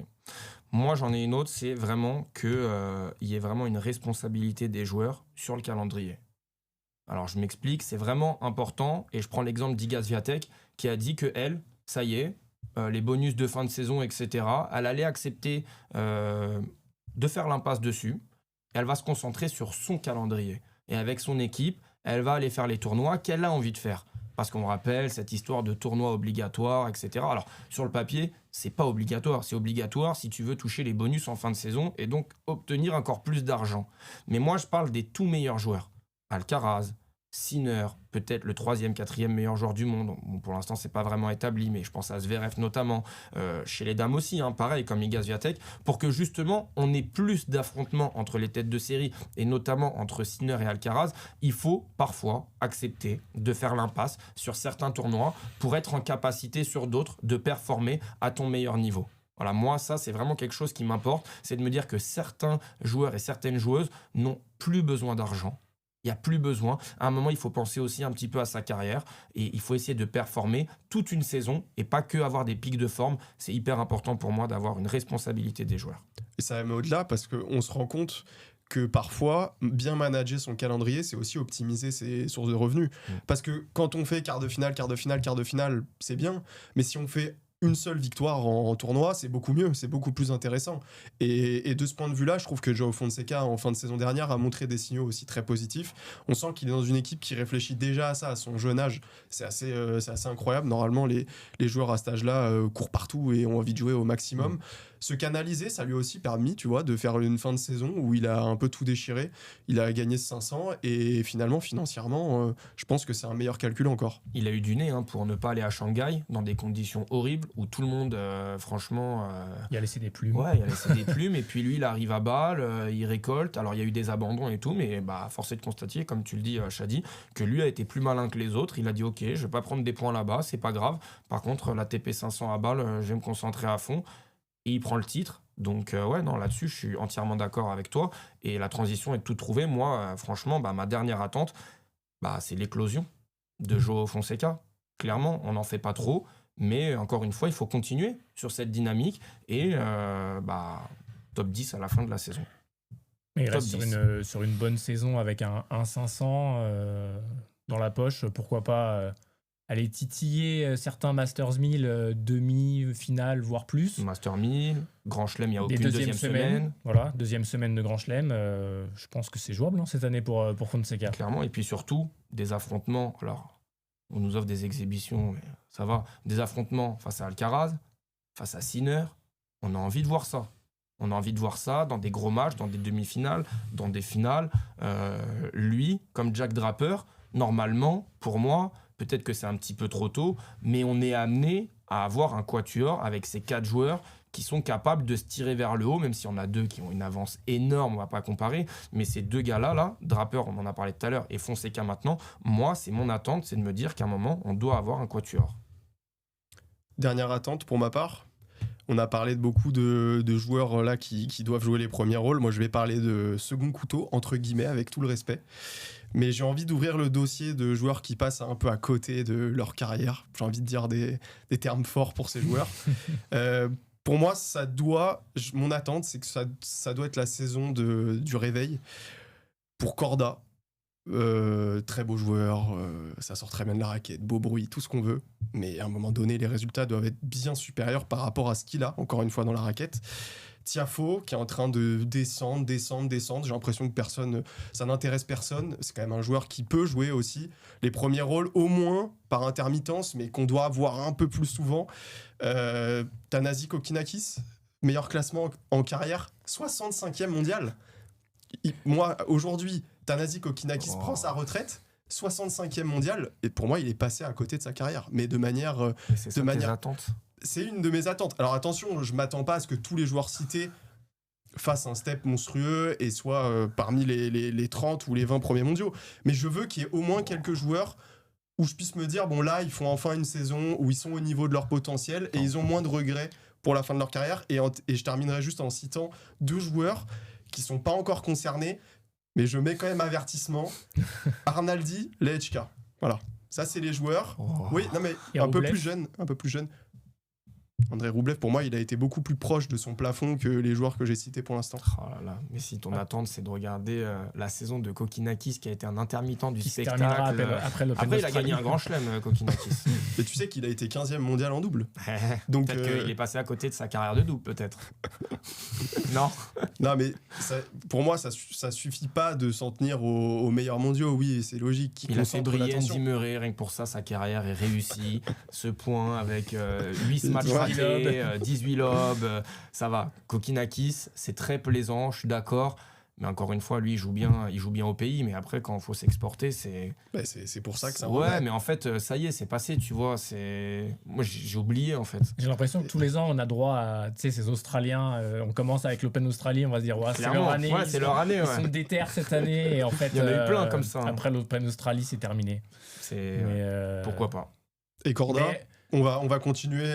Moi, j'en ai une autre, c'est vraiment qu'il y ait vraiment une responsabilité des joueurs sur le calendrier. Alors, je m'explique, c'est vraiment important, et je prends l'exemple d'Iga Swiatek, qui a dit que elle, ça y est, les bonus de fin de saison, etc., elle allait accepter de faire l'impasse dessus. Elle va se concentrer sur son calendrier. Et avec son équipe, elle va aller faire les tournois qu'elle a envie de faire. Parce qu'on rappelle cette histoire de tournoi obligatoire, etc. Alors, sur le papier, c'est pas obligatoire. C'est obligatoire si tu veux toucher les bonus en fin de saison et donc obtenir encore plus d'argent. Mais moi, je parle des tout meilleurs joueurs. Alcaraz, Sinner, peut-être le 3e, 4e meilleur joueur du monde. Bon, pour l'instant, c'est pas vraiment établi, mais je pense à Zverev notamment. Chez les dames aussi, pareil, comme Iga Swiatek, pour que justement, on ait plus d'affrontements entre les têtes de série, et notamment entre Sinner et Alcaraz. Il faut parfois accepter de faire l'impasse sur certains tournois pour être en capacité sur d'autres de performer à ton meilleur niveau. Voilà, moi, ça, c'est vraiment quelque chose qui m'importe, c'est de me dire que certains joueurs et certaines joueuses n'ont plus besoin d'argent. Il n'y a plus besoin. À un moment, il faut penser aussi un petit peu à sa carrière, et il faut essayer de performer toute une saison et pas que avoir des pics de forme. C'est hyper important pour moi d'avoir une responsabilité des joueurs. Et ça va au-delà, parce qu'on se rend compte que parfois, bien manager son calendrier, c'est aussi optimiser ses sources de revenus. Parce que quand on fait quart de finale, c'est bien. Mais si on fait une seule victoire en tournoi, c'est beaucoup mieux, c'est beaucoup plus intéressant. Et de ce point de vue-là, je trouve que Joao Fonseca, en fin de saison dernière, a montré des signaux aussi très positifs. On sent qu'il est dans une équipe qui réfléchit déjà à ça, à son jeune âge. C'est assez incroyable. Normalement, les joueurs à cet âge-là courent partout et ont envie de jouer au maximum. Se canaliser, ça lui a aussi permis, tu vois, de faire une fin de saison où il a un peu tout déchiré. Il a gagné 500, et finalement, financièrement, je pense que c'est un meilleur calcul encore. Il a eu du nez pour ne pas aller à Shanghai dans des conditions horribles où tout le monde, franchement... Il a laissé des plumes. Ouais, il a laissé des plumes, et puis lui, il arrive à Bâle, il récolte. Alors, il y a eu des abandons et tout, mais force est de constater, comme tu le dis, Shadi, que lui a été plus malin que les autres. Il a dit, ok, je vais pas prendre des points là-bas, c'est pas grave. Par contre, la TP 500 à Bâle, je vais me concentrer à fond. Et il prend le titre. Donc, là-dessus, je suis entièrement d'accord avec toi. Et la transition est toute trouvée. Moi, franchement, ma dernière attente, c'est l'éclosion de Joao Fonseca. Clairement, on n'en fait pas trop. Mais encore une fois, il faut continuer sur cette dynamique. Et top 10 à la fin de la saison. Mais il reste sur une bonne saison avec un 500 dans la poche. Pourquoi pas aller titiller certains Masters 1000 demi-finale, voire plus. Master 1000, Grand Chelem, il n'y a aucune deuxième semaine. Voilà, deuxième semaine de Grand Chelem. Je pense que c'est jouable cette année pour Fonseca. Clairement, et puis surtout, des affrontements. Alors, on nous offre des exhibitions, mais ça va. Des affrontements face à Alcaraz, face à Sinner. On a envie de voir ça. On a envie de voir ça dans des gros matchs, dans des demi-finales, dans des finales. Lui, comme Jack Draper, normalement, pour moi, peut-être que c'est un petit peu trop tôt, mais on est amené à avoir un quatuor avec ces 4 joueurs qui sont capables de se tirer vers le haut, même si on a 2 qui ont une avance énorme, on va pas comparer, mais ces 2 gars-là, Draper, on en a parlé tout à l'heure, et Fonseca maintenant, moi, c'est mon attente, c'est de me dire qu'à un moment, on doit avoir un quatuor. Dernière attente pour ma part. On a parlé de beaucoup de joueurs là qui doivent jouer les premiers rôles. Moi, je vais parler de second couteau, entre guillemets, avec tout le respect. Mais j'ai envie d'ouvrir le dossier de joueurs qui passent un peu à côté de leur carrière. J'ai envie de dire des termes forts pour ces joueurs. Pour moi, mon attente, c'est que ça doit être la saison du réveil. Pour Korda, Très beau joueur, ça sort très bien de la raquette, beau bruit, tout ce qu'on veut. Mais à un moment donné, les résultats doivent être bien supérieurs par rapport à ce qu'il a, encore une fois, dans la raquette. Tiafoe, qui est en train de descendre. J'ai l'impression que ça n'intéresse personne. C'est quand même un joueur qui peut jouer aussi les premiers rôles, au moins par intermittence, mais qu'on doit voir un peu plus souvent. Thanasi Kokkinakis, meilleur classement en carrière, 65e mondial. Moi, aujourd'hui, Thanasi Kokkinakis prend sa retraite, 65e mondial, et pour moi, il est passé à côté de sa carrière. Mais de manière... c'est ça tes attentes. C'est une de mes attentes. Alors attention, je m'attends pas à ce que tous les joueurs cités fassent un step monstrueux et soient parmi les 30 ou les 20 premiers mondiaux. Mais je veux qu'il y ait au moins quelques joueurs où je puisse me dire, bon là, ils font enfin une saison où ils sont au niveau de leur potentiel et ils ont moins de regrets pour la fin de leur carrière. Et je terminerai juste en citant 2 joueurs qui sont pas encore concernés, mais je mets quand même avertissement. Arnaldi, Lehečka. Voilà. Ça, c'est les joueurs. Oui, non mais un peu plus jeune. André Roublev, pour moi, il a été beaucoup plus proche de son plafond que les joueurs que j'ai cités pour l'instant. Oh là là. Mais si ton attente, c'est de regarder la saison de Kokkinakis, qui a été un intermittent du spectacle. Après, il a gagné un grand chelem, Kokkinakis. Et tu sais qu'il a été 15e mondial en double. Donc, peut-être qu'il est passé à côté de sa carrière de double, peut-être. Non. Non, mais pour moi, ça suffit pas de s'en tenir aux meilleurs mondiaux. Oui, c'est logique. Il a fait briller Andy Murray, rien que pour ça, sa carrière est réussie. Ce point avec 8 matchs ratés, 18 lobes, ça va. Kokkinakis, c'est très plaisant, je suis d'accord. Mais encore une fois, lui, il joue bien au pays. Mais après, quand il faut s'exporter, c'est... c'est pour ça que ça... Ouais, mais en fait, ça y est, c'est passé, tu vois. Moi, j'ai oublié, en fait. J'ai l'impression que tous les ans, on a droit à ces Australiens. On commence avec l'Open Australie, on va se dire, ouais, c'est leur année. Ouais, c'est leur année, Ils sont déter cette année. Et en fait, il y en a eu plein comme ça. Après l'Open Australie, c'est terminé. Pourquoi pas. Et Korda on va continuer.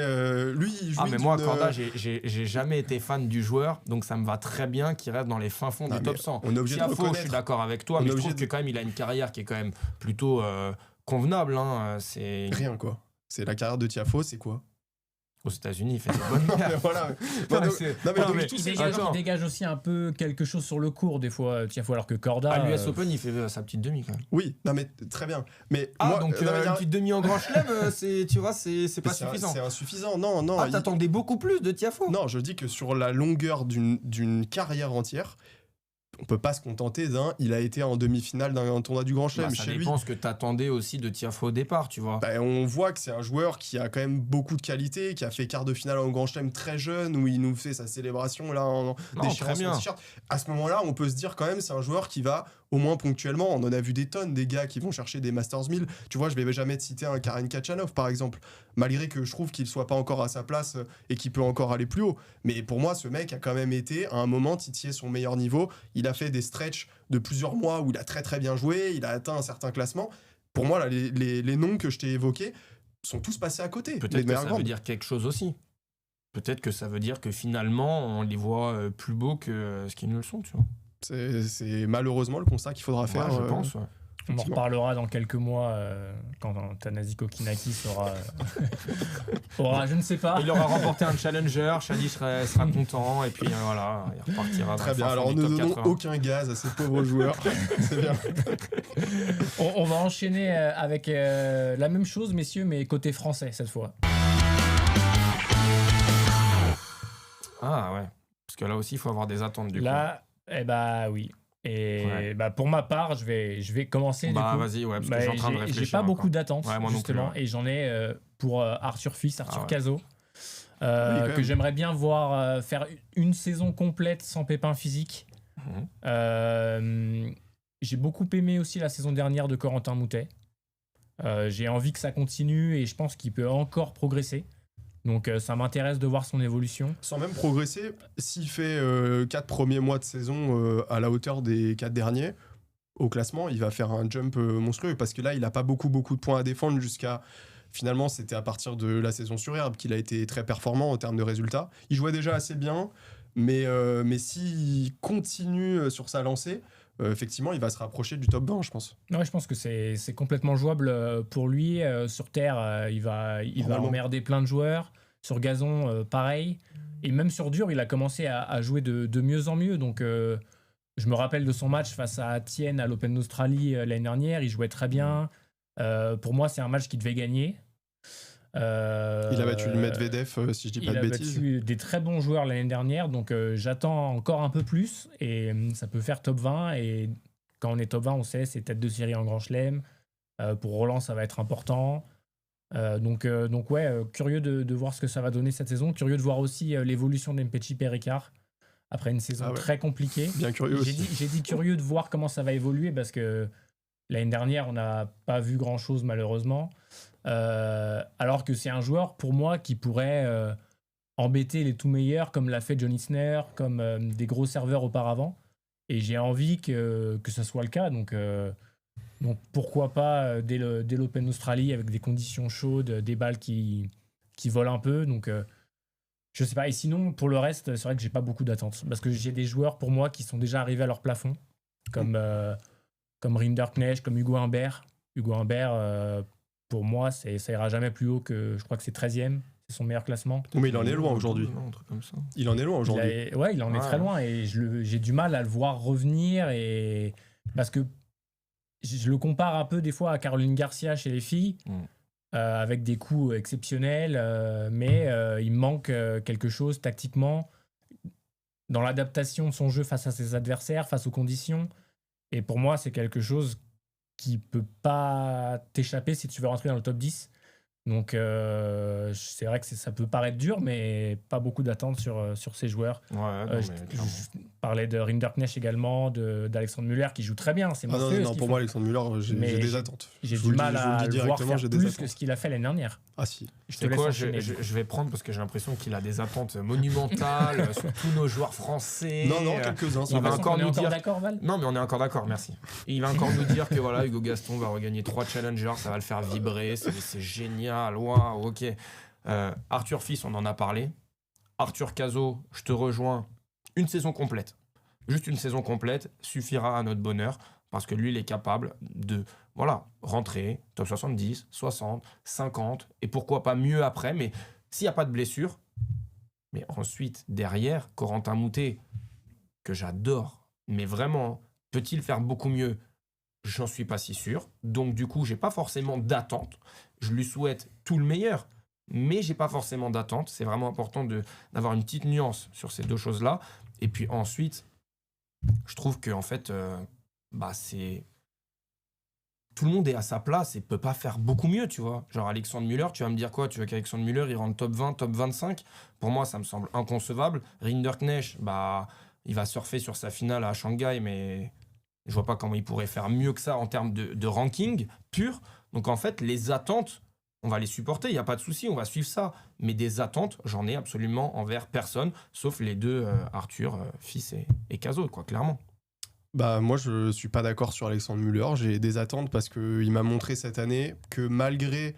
Lui, il joue. Mais moi, Korda, j'ai jamais été fan du joueur, donc ça me va très bien qu'il reste dans les fins fonds du top 100. On est obligé de reconnaître. Je suis d'accord avec toi, mais je trouve que quand même, il a une carrière qui est quand même plutôt convenable. C'est... Rien, quoi. C'est la carrière de Tiafoe, c'est quoi? Aux États-Unis, il fait des bonnes carrières. Voilà. Il dégage aussi un peu quelque chose sur le court, des fois, Tiafoe, alors que Korda. À l'US Open, il fait sa petite demi quand même. Oui, non, mais très bien. Mais une petite demi en grand chelem, tu vois, c'est pas suffisant. C'est insuffisant, non. T'attendais beaucoup plus de Tiafoe? Non, je dis que sur la longueur d'une carrière entière, on peut pas se contenter il a été en demi-finale d'un tournoi du Grand Chelem chez lui. Ça dépend ce que t'attendais aussi de Tiafoe au départ, tu vois. On voit que c'est un joueur qui a quand même beaucoup de qualité, qui a fait quart de finale en Grand Chelem très jeune, où il nous fait sa célébration là en déchirant son t-shirt. À ce moment-là, on peut se dire quand même c'est un joueur qui va au moins ponctuellement. On en a vu des tonnes, des gars qui vont chercher des Masters 1000. Tu vois, je vais jamais te citer un Karen Khachanov par exemple, malgré que je trouve qu'il soit pas encore à sa place et qu'il peut encore aller plus haut. Mais pour moi, ce mec a quand même été à un moment titillé son meilleur niveau. Il a fait des stretches de plusieurs mois où il a très très bien joué, il a atteint un certain classement. Pour moi, là, les noms que je t'ai évoqués sont tous passés à côté. Peut-être que ça veut dire quelque chose aussi. Peut-être que ça veut dire que finalement, on les voit plus beaux que ce qu'ils ne le sont, tu vois. C'est malheureusement le constat qu'il faudra faire. Je pense, ouais. On en reparlera dans quelques mois quand Thanasi Kokkinakis aura, je ne sais pas. Il aura remporté un challenger, Shadi sera content et puis voilà, il repartira. Très bien, alors ne donnons aucun gaz à ces pauvres joueurs. C'est bien. On va enchaîner avec la même chose, messieurs, mais côté français cette fois. Ah ouais, parce que là aussi il faut avoir des attentes du coup. Là, oui. Et pour ma part, je vais commencer. Vas-y, parce que je suis en train de réfléchir. J'ai pas beaucoup d'attentes, justement, plus, et j'en ai pour Arthur Cazaux, que j'aimerais bien voir faire une saison complète sans pépin physique. J'ai beaucoup aimé aussi la saison dernière de Corentin Moutet. J'ai envie que ça continue et je pense qu'il peut encore progresser. Donc ça m'intéresse de voir son évolution. Sans même progresser, s'il fait 4 premiers mois de saison à la hauteur des 4 derniers, au classement, il va faire un jump monstrueux parce que là, il n'a pas beaucoup de points à défendre jusqu'à... Finalement, c'était à partir de la saison sur herbe qu'il a été très performant en termes de résultats. Il jouait déjà assez bien, mais s'il continue sur sa lancée, effectivement, il va se rapprocher du top 20, je pense. Ouais, je pense que c'est complètement jouable pour lui. Sur terre, il va emmerder plein de joueurs. Sur gazon, pareil. Et même sur dur, il a commencé à jouer de mieux en mieux. Donc, je me rappelle de son match face à Tienne à l'Open d'Australie l'année dernière. Il jouait très bien. Pour moi, c'est un match qu'il devait gagner. Il a battu le Medvedev, si je dis pas de bêtises. Il a battu des très bons joueurs l'année dernière, donc j'attends encore un peu plus et ça peut faire top 20. Et quand on est top 20, on sait, c'est tête de série en Grand Chelem. Pour Roland, ça va être important. Donc ouais, curieux de voir ce que ça va donner cette saison. Curieux de voir aussi l'évolution d'Mpetshi Ricard après une saison très compliquée. Bien curieux aussi. J'ai dit curieux de voir comment ça va évoluer parce que l'année dernière, on n'a pas vu grand-chose malheureusement. Alors que c'est un joueur, pour moi, qui pourrait embêter les tout meilleurs, comme l'a fait John Isner, comme des gros serveurs auparavant. Et j'ai envie que ça soit le cas. Donc pourquoi pas dès l'Open d'Australie, avec des conditions chaudes, des balles qui volent un peu. Donc je sais pas. Et sinon, pour le reste, c'est vrai que j'ai pas beaucoup d'attentes. Parce que j'ai des joueurs, pour moi, qui sont déjà arrivés à leur plafond. Comme Rinderknecht, comme Hugo Humbert. Hugo Humbert... pour moi, ça ira jamais plus haut que, je crois que c'est 13e, c'est son meilleur classement. Mais il en est loin aujourd'hui. Un truc comme ça. Il en est loin aujourd'hui. Il en est très loin et j'ai du mal à le voir revenir parce que je le compare un peu des fois à Caroline Garcia chez les filles, avec des coups exceptionnels, mais il manque quelque chose tactiquement dans l'adaptation de son jeu face à ses adversaires, face aux conditions. Et pour moi, c'est quelque chose qui peut pas t'échapper si tu veux rentrer dans le top 10. Donc c'est vrai que ça peut paraître dur, mais pas beaucoup d'attentes sur ces joueurs. Je parlais de Rinderknecht également, d'Alexandre Müller qui joue très bien. C'est non, pour moi, Alexandre Müller, j'ai des attentes. J'ai du mal à le voir faire plus que ce qu'il a fait l'année dernière. Ah si. Je vais prendre parce que j'ai l'impression qu'il a des attentes monumentales sur tous nos joueurs français. Non, quelques-uns. Il va encore nous dire. D'accord, Val ? Non, mais on est encore d'accord, merci. Et il va encore nous dire que voilà, Hugo Gaston va regagner 3 challengers, ça va le faire vibrer, c'est génial. Wow, ok. Arthur Fils, on en a parlé. Arthur Cazot, je te rejoins. Une saison complète. Juste une saison complète suffira à notre bonheur parce que lui, il est capable de rentrer top 70, 60, 50 et pourquoi pas mieux après. Mais s'il n'y a pas de blessure, mais ensuite, derrière, Corentin Moutet, que j'adore, mais vraiment, peut-il faire beaucoup mieux ? J'en suis pas si sûr. Donc, du coup, j'ai pas forcément d'attente. Je lui souhaite tout le meilleur, mais j'ai pas forcément d'attente. C'est vraiment important d'avoir une petite nuance sur ces deux choses-là. Et puis ensuite, je trouve que en fait, c'est tout le monde est à sa place et peut pas faire beaucoup mieux, tu vois. Genre Alexandre Müller, tu vas me dire quoi ? Tu veux qu'Alexandre Müller il rentre top 20, top 25 ? Pour moi, ça me semble inconcevable. Rinderknecht, il va surfer sur sa finale à Shanghai, mais je vois pas comment il pourrait faire mieux que ça en termes de ranking pur. Donc en fait, les attentes, on va les supporter, il n'y a pas de souci, on va suivre ça. Mais des attentes, j'en ai absolument envers personne, sauf les deux, Arthur, Fils et Cazot, quoi, clairement. Moi, je suis pas d'accord sur Alexandre Müller. J'ai des attentes parce qu'il m'a montré cette année que malgré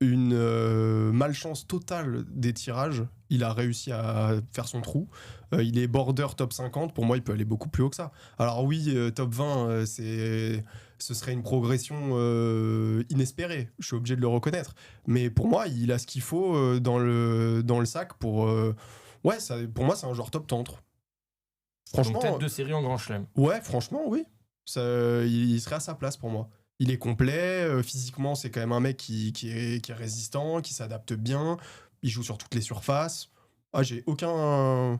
une malchance totale des tirages, il a réussi à faire son trou. Il est border top 50. Pour moi, il peut aller beaucoup plus haut que ça. Alors oui, top 20, ce serait une progression inespérée. Je suis obligé de le reconnaître. Mais pour moi, il a ce qu'il faut dans le sac pour... pour moi, c'est un joueur top 30. Franchement, donc tête de série en Grand Chelem. Ouais, franchement, oui. Il serait à sa place pour moi. Il est complet, physiquement c'est quand même un mec qui est résistant, qui s'adapte bien, il joue sur toutes les surfaces. J'ai aucun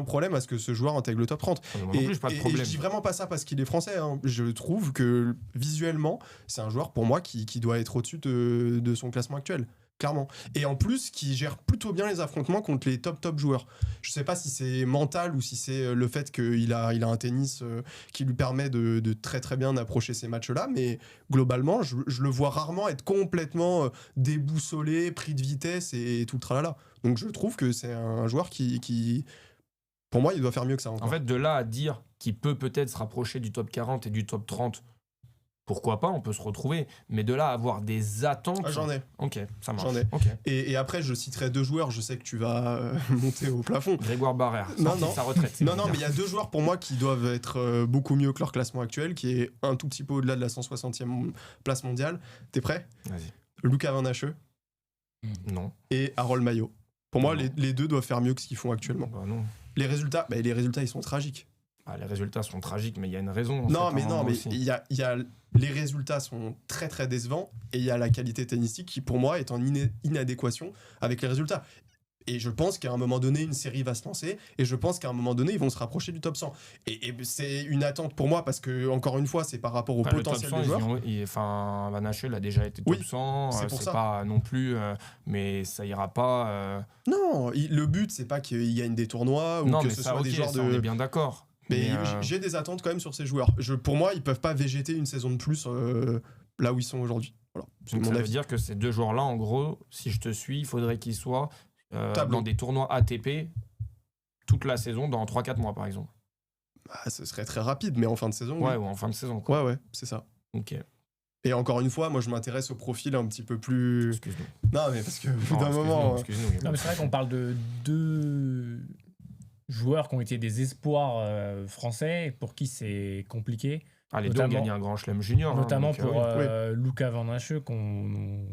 problème à ce que ce joueur intègre le top 30. Et je dis vraiment pas ça parce qu'il est français, hein. Je trouve que visuellement c'est un joueur pour moi qui doit être au-dessus de son classement actuel. Clairement. Et en plus, qui gère plutôt bien les affrontements contre les top joueurs. Je sais pas si c'est mental ou si c'est le fait qu'il a un tennis qui lui permet de très très bien approcher ces matchs-là, mais globalement, je le vois rarement être complètement déboussolé, pris de vitesse et tout le tralala. Donc je trouve que c'est un joueur qui pour moi, il doit faire mieux que ça encore. En fait, de là à dire qu'il peut-être se rapprocher du top 40 et du top 30, pourquoi pas, on peut se retrouver. Mais de là à avoir des attentes... J'en ai. Ok, ça marche. J'en ai. Okay. Et après, je citerai 2 joueurs, je sais que tu vas monter au plafond. Grégoire Barrère, sa retraite. Non, mais il y a 2 joueurs pour moi qui doivent être beaucoup mieux que leur classement actuel, qui est un tout petit peu au-delà de la 160e place mondiale. T'es prêt ? Vas-y. Luca Van Hache. Non. Et Harold Maillot. Pour moi, les 2 doivent faire mieux que ce qu'ils font actuellement. Non. Les résultats, ils sont tragiques. Les résultats sont tragiques, mais il y a une raison. Non, mais il y a les résultats sont très très décevants et il y a la qualité tennistique qui pour moi est en inadéquation avec les résultats. Et je pense qu'à un moment donné, une série va se lancer et je pense qu'à un moment donné, ils vont se rapprocher du top 100. Et c'est une attente pour moi parce que, encore une fois, c'est par rapport au potentiel des joueurs. Van Hache, il a déjà été top 100. C'est pour ça. Pas non plus, mais ça ira pas. Non, le but, c'est pas qu'il gagne des tournois ou non, que mais ce ça, soit des joueurs de. On est bien d'accord. Mais j'ai des attentes quand même sur ces joueurs. Pour moi, ils peuvent pas végéter une saison de plus là où ils sont aujourd'hui. Voilà, donc ça veut dire que ces deux joueurs-là, en gros, si je te suis, il faudrait qu'ils soient dans des tournois ATP toute la saison, dans 3-4 mois par exemple. Ce serait très rapide, mais en fin de saison. Ouais, ou en fin de saison. Quoi. Ouais, c'est ça. Ok. Et encore une fois, moi je m'intéresse au profil un petit peu plus. Excuse-nous. Non, mais parce que au bout d'un moment. Excuse-nous. Non, mais c'est vrai qu'on parle de deux joueurs qui ont été des espoirs français pour qui c'est compliqué. Les deux ont gagné un grand chelem junior. Notamment pour Luca Van Hache qu'on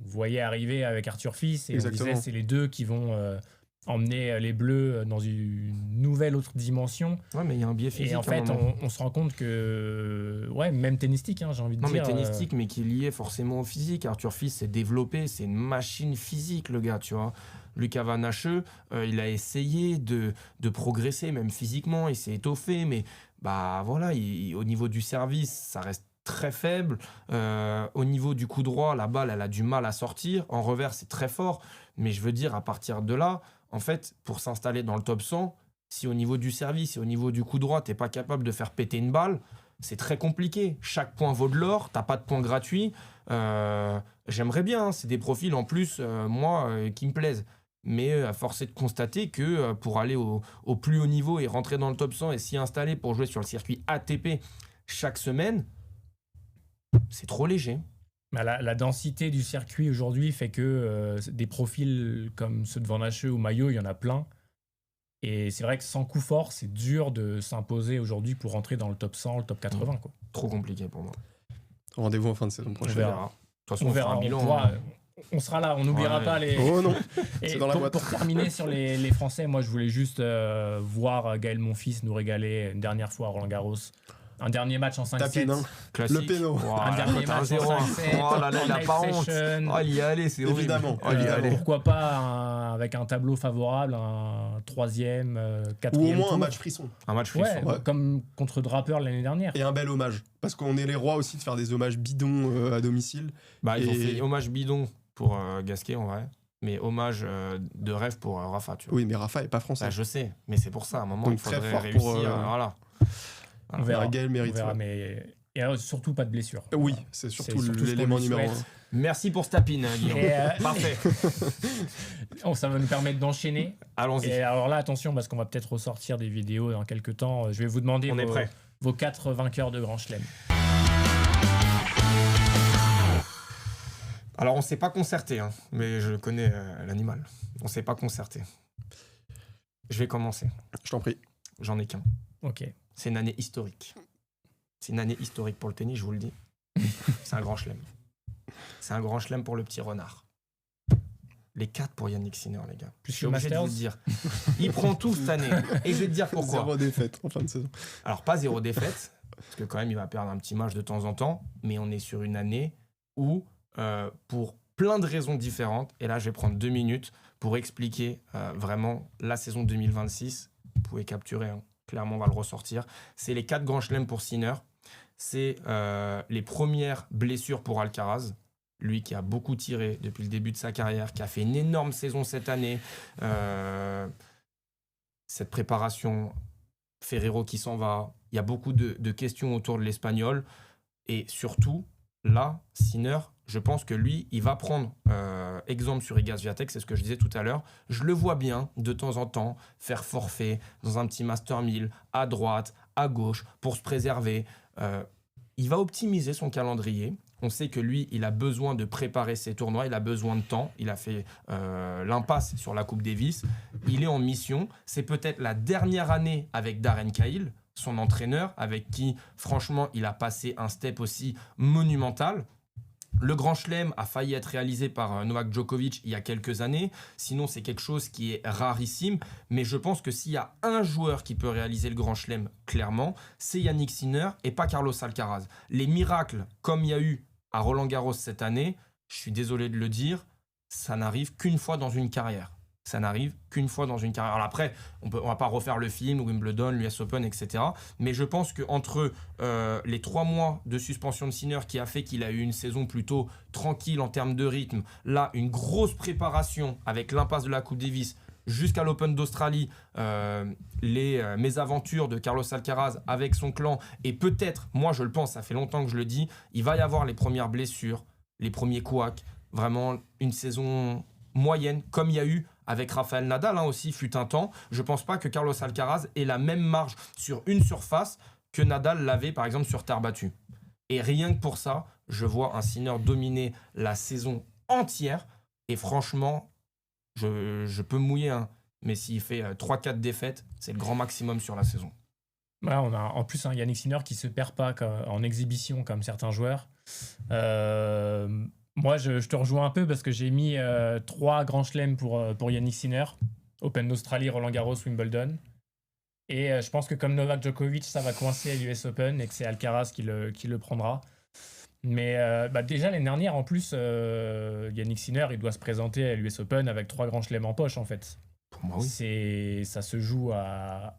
voyait arriver avec Arthur Fils. Et exactement. on disait c'est les deux qui vont emmener les Bleus dans une nouvelle autre dimension. Ouais, mais il y a un biais physique. Et en fait, on se rend compte que, même tennistique, j'ai envie de dire. Non, mais tennistique, mais qui est lié forcément au physique. Arthur Fils s'est développé, c'est une machine physique, le gars, tu vois. Luca Van Hache, il a essayé de progresser, même physiquement, il s'est étoffé, mais voilà, au niveau du service, ça reste très faible. Au niveau du coup droit, la balle, elle a du mal à sortir. En revers, c'est très fort. Mais je veux dire, à partir de là, en fait, pour s'installer dans le top 100, si au niveau du service et au niveau du coup droit, t'es pas capable de faire péter une balle, c'est très compliqué. Chaque point vaut de l'or, t'as pas de points gratuits. J'aimerais bien, c'est des profils en plus, qui me plaisent. Mais à force est de constater que pour aller au plus haut niveau et rentrer dans le top 100 et s'y installer pour jouer sur le circuit ATP chaque semaine, c'est trop léger. La densité du circuit aujourd'hui fait que des profils comme ceux de Van Hache ou Maillot, il y en a plein. Et c'est vrai que sans coup fort, c'est dur de s'imposer aujourd'hui pour rentrer dans le top 100, le top 80. Quoi. Trop compliqué pour moi. Rendez-vous en fin de saison prochaine. On verra. De toute façon, on fera un bilan. On sera là, on n'oubliera pas les... Oh non, c'est dans la boîte. Pour terminer sur les Français, moi je voulais juste voir Gaël Monfils nous régaler une dernière fois à Roland-Garros. Un dernier match en 5-7. Le péno. Un dernier match en 5-7. Oh là là, il a pas honte. Oh, il y est allé, c'est horrible. Évidemment. Pourquoi pas avec un tableau favorable, un 3e, 4e. Ou au moins tour. un match frisson. Un match frisson. Ouais. Comme contre Draper l'année dernière. Et un bel hommage. Parce qu'on est les rois aussi de faire des hommages bidons à domicile. Ils ont fait hommage bidon pour Gasquet en vrai. Mais hommage de rêve pour Rafa. Tu vois. Oui, mais Rafa est pas français. Je sais, mais c'est pour ça. À un moment, donc il faudrait très fort réussir. Voilà. On verra. Gaël mérite. On verra, mais et alors, surtout pas de blessure. Oui, c'est surtout l'élément numéro 1. Merci pour ce tapine, Guillaume. Parfait. Ça va nous permettre d'enchaîner. Allons-y. Et alors là, attention, parce qu'on va peut-être ressortir des vidéos dans quelques temps. Je vais vous demander vos 4 vainqueurs de Grand Chelem. Alors, on ne s'est pas concerté, mais je connais l'animal. On ne s'est pas concerté. Je vais commencer. Je t'en prie. J'en ai qu'un. Ok. C'est une année historique. C'est une année historique pour le tennis, je vous le dis. C'est un grand chelem. C'est un grand chelem pour le petit renard. Les 4 pour Yannick Sinner, les gars. Plus je suis obligé de vous le dire. Il prend tout cette année. Et je vais te dire pourquoi. 0 défaite en fin de saison. Alors, pas 0 défaite, parce que quand même, il va perdre un petit match de temps en temps. Mais on est sur une année où, pour plein de raisons différentes, et là, je vais prendre 2 minutes pour expliquer vraiment la saison 2026. Vous pouvez capturer, clairement, on va le ressortir. C'est les 4 grands chelems pour Sinner. C'est les premières blessures pour Alcaraz. Lui qui a beaucoup tiré depuis le début de sa carrière, qui a fait une énorme saison cette année. Cette préparation, Ferrero qui s'en va. Il y a beaucoup de questions autour de l'Espagnol. Et surtout, là, Sinner, je pense que lui, il va prendre exemple sur Iga Swiatek, c'est ce que je disais tout à l'heure. Je le vois bien, de temps en temps, faire forfait dans un petit Master 1000, à droite, à gauche, pour se préserver. Il va optimiser son calendrier. On sait que lui, il a besoin de préparer ses tournois, il a besoin de temps. Il a fait l'impasse sur la Coupe Davis. Il est en mission. C'est peut-être la dernière année avec Darren Cahill, son entraîneur, avec qui, franchement, il a passé un step aussi monumental. Le Grand Chelem a failli être réalisé par Novak Djokovic il y a quelques années. Sinon, c'est quelque chose qui est rarissime. Mais je pense que s'il y a un joueur qui peut réaliser le Grand Chelem, clairement, c'est Yannick Sinner et pas Carlos Alcaraz. Les miracles, comme il y a eu à Roland-Garros cette année, je suis désolé de le dire, ça n'arrive qu'une fois dans une carrière. Ça n'arrive qu'une fois dans une carrière. Alors après, on va pas refaire le film, Wimbledon, l'US Open, etc. Mais je pense qu'entre les 3 mois de suspension de Sinner qui a fait qu'il a eu une saison plutôt tranquille en termes de rythme, là, une grosse préparation avec l'impasse de la Coupe Davis jusqu'à l'Open d'Australie, les mésaventures de Carlos Alcaraz avec son clan, et peut-être, moi je le pense, ça fait longtemps que je le dis, il va y avoir les premières blessures, les premiers couacs, vraiment une saison moyenne, comme il y a eu avec Rafael Nadal aussi, fut un temps. Je ne pense pas que Carlos Alcaraz ait la même marge sur une surface que Nadal l'avait par exemple sur terre battue. Et rien que pour ça, je vois un Sinner dominer la saison entière. Et franchement, je peux me mouiller, mais s'il fait 3-4 défaites, c'est le grand maximum sur la saison. Voilà, on a en plus un Yannick Sinner qui ne se perd pas en exhibition comme certains joueurs. Moi, je te rejoins un peu parce que j'ai mis 3 grands chelems pour Yannick Sinner. Open d'Australie, Roland-Garros, Wimbledon. Et je pense que comme Novak Djokovic, ça va coincer à l'US Open et que c'est Alcaraz qui le prendra. Mais déjà, l'année dernière, en plus, Yannick Sinner, il doit se présenter à l'US Open avec 3 grands chelems en poche, en fait. Pour moi, oui. Ça se joue à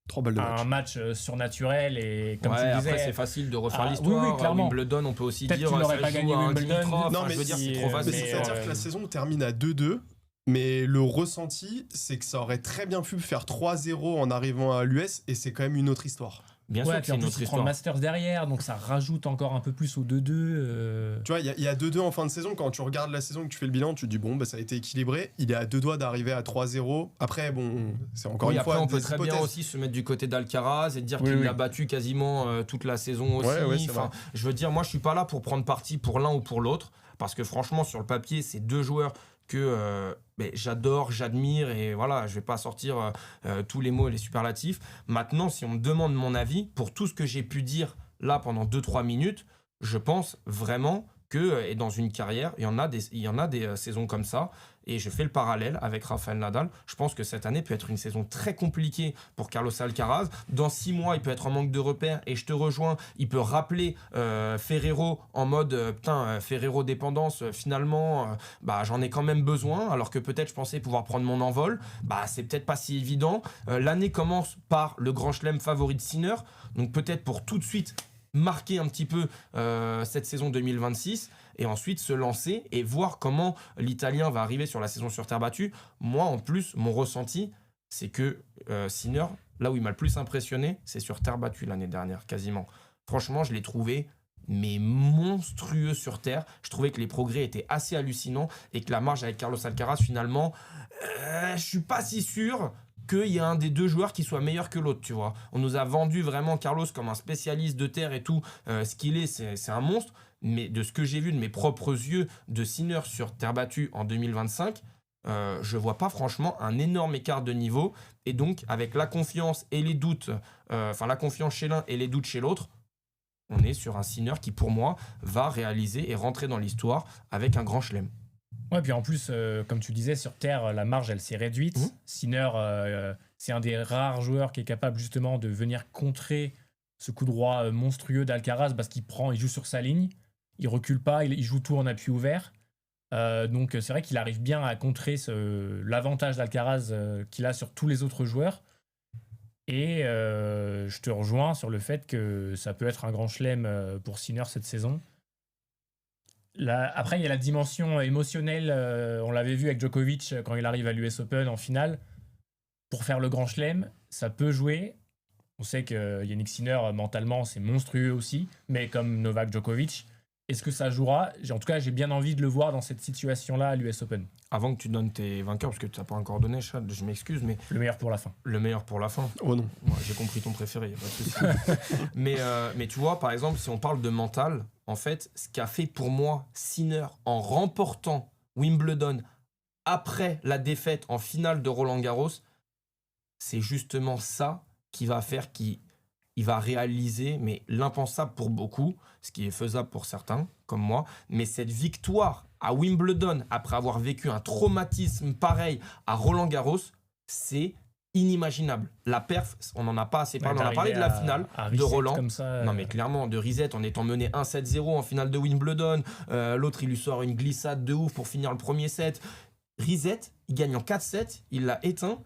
3 balles de match. Un match surnaturel et comme tu disais, après c'est facile de refaire l'histoire. Oui, clairement. Wimbledon, on peut aussi peut-être dire qu'il n'aurait ça pas joue gagné à un Wimbledon. Dimitrov. Non, mais je veux dire, c'est trop mais facile. c'est-à-dire que la saison termine à 2-2, mais le ressenti, c'est que ça aurait très bien pu faire 3-0 en arrivant à l'US, et c'est quand même une autre histoire. Bien sûr Ouais, que puis c'est en une plus, autre il prend histoire. le Masters derrière, donc ça rajoute encore un peu plus au 2-2. Tu vois, il y a 2-2 en fin de saison. Quand tu regardes la saison et que tu fais le bilan, tu te dis, bon, bah, ça a été équilibré. Il est à 2 doigts d'arriver à 3-0. Après, bon, c'est encore Oui, une après, fois on peut des très hypothèses. bien aussi se mettre du côté d'Alcaraz et dire Oui, qu'il oui. l'a battu quasiment toute la saison aussi. Ouais, c'est Enfin, vrai. je veux dire, moi, je suis pas là pour prendre parti pour l'un ou pour l'autre, parce que franchement, sur le papier, c'est 2 joueurs que j'adore, j'admire, et voilà, je vais pas sortir tous les mots et les superlatifs. Maintenant, si on me demande mon avis, pour tout ce que j'ai pu dire là pendant 2-3 minutes, je pense vraiment que et dans une carrière, il y en a des saisons comme ça, et je fais le parallèle avec Rafael Nadal. Je pense que cette année peut être une saison très compliquée pour Carlos Alcaraz. Dans 6 mois, il peut être en manque de repères, et je te rejoins, il peut rappeler Ferrero en mode Ferrero dépendance, finalement j'en ai quand même besoin, alors que peut-être je pensais pouvoir prendre mon envol. C'est peut-être pas si évident. L'année commence par le Grand Chelem favori de Sinner, donc peut-être pour tout de suite marquer un petit peu cette saison 2026, et ensuite se lancer et voir comment l'Italien va arriver sur la saison sur terre battue. Moi, en plus, mon ressenti, c'est que Sinner, là où il m'a le plus impressionné, c'est sur terre battue l'année dernière, quasiment. Franchement, je l'ai trouvé mais monstrueux sur terre. Je trouvais que les progrès étaient assez hallucinants, et que la marge avec Carlos Alcaraz, finalement, je suis pas si sûr qu'il y a un des 2 joueurs qui soit meilleur que l'autre, tu vois. On nous a vendu vraiment Carlos comme un spécialiste de terre et tout. Ce qu'il est, c'est un monstre. Mais de ce que j'ai vu de mes propres yeux de Sinner sur terre battue en 2025, je vois pas franchement un énorme écart de niveau. Et donc, avec la confiance et les doutes, la confiance chez l'un et les doutes chez l'autre, on est sur un Sinner qui, pour moi, va réaliser et rentrer dans l'histoire avec un grand chelem. Ouais, puis en plus, comme tu disais, sur terre, la marge, elle s'est réduite. Sinner, c'est un des rares joueurs qui est capable justement de venir contrer ce coup droit monstrueux d'Alcaraz, parce qu'il joue sur sa ligne, il recule pas, il joue tout en appui ouvert. Donc c'est vrai qu'il arrive bien à contrer l'avantage d'Alcaraz qu'il a sur tous les autres joueurs. Et je te rejoins sur le fait que ça peut être un grand chelem pour Sinner cette saison. Après, il y a la dimension émotionnelle. On l'avait vu avec Djokovic quand il arrive à l'US Open en finale. Pour faire le grand chelem, ça peut jouer. On sait que Yannick Sinner, mentalement, c'est monstrueux aussi. Mais comme Novak Djokovic, est-ce que ça jouera ? En tout cas, j'ai bien envie de le voir dans cette situation-là à l'US Open. Avant que tu donnes tes vainqueurs, parce que tu n'as pas encore donné, Chad, je m'excuse, mais... Le meilleur pour la fin. Le meilleur pour la fin. Oh non. Ouais, j'ai compris ton préféré, y a pas de souci. mais tu vois, par exemple, si on parle de mental, en fait, ce qu'a fait pour moi Sinner en remportant Wimbledon après la défaite en finale de Roland-Garros, c'est justement ça qui va faire qu'il il va réaliser mais l'impensable pour beaucoup, ce qui est faisable pour certains, comme moi. Mais cette victoire à Wimbledon, après avoir vécu un traumatisme pareil à Roland-Garros, c'est inimaginable. La perf, on n'en a pas assez parlé. On a parlé de la finale de Roland. Comme ça, Non mais clairement, de reset en étant mené 1-7-0 en finale de Wimbledon. L'autre, il lui sort une glissade de ouf pour finir le premier set. Reset, il gagne en 4-7, il l'a éteint.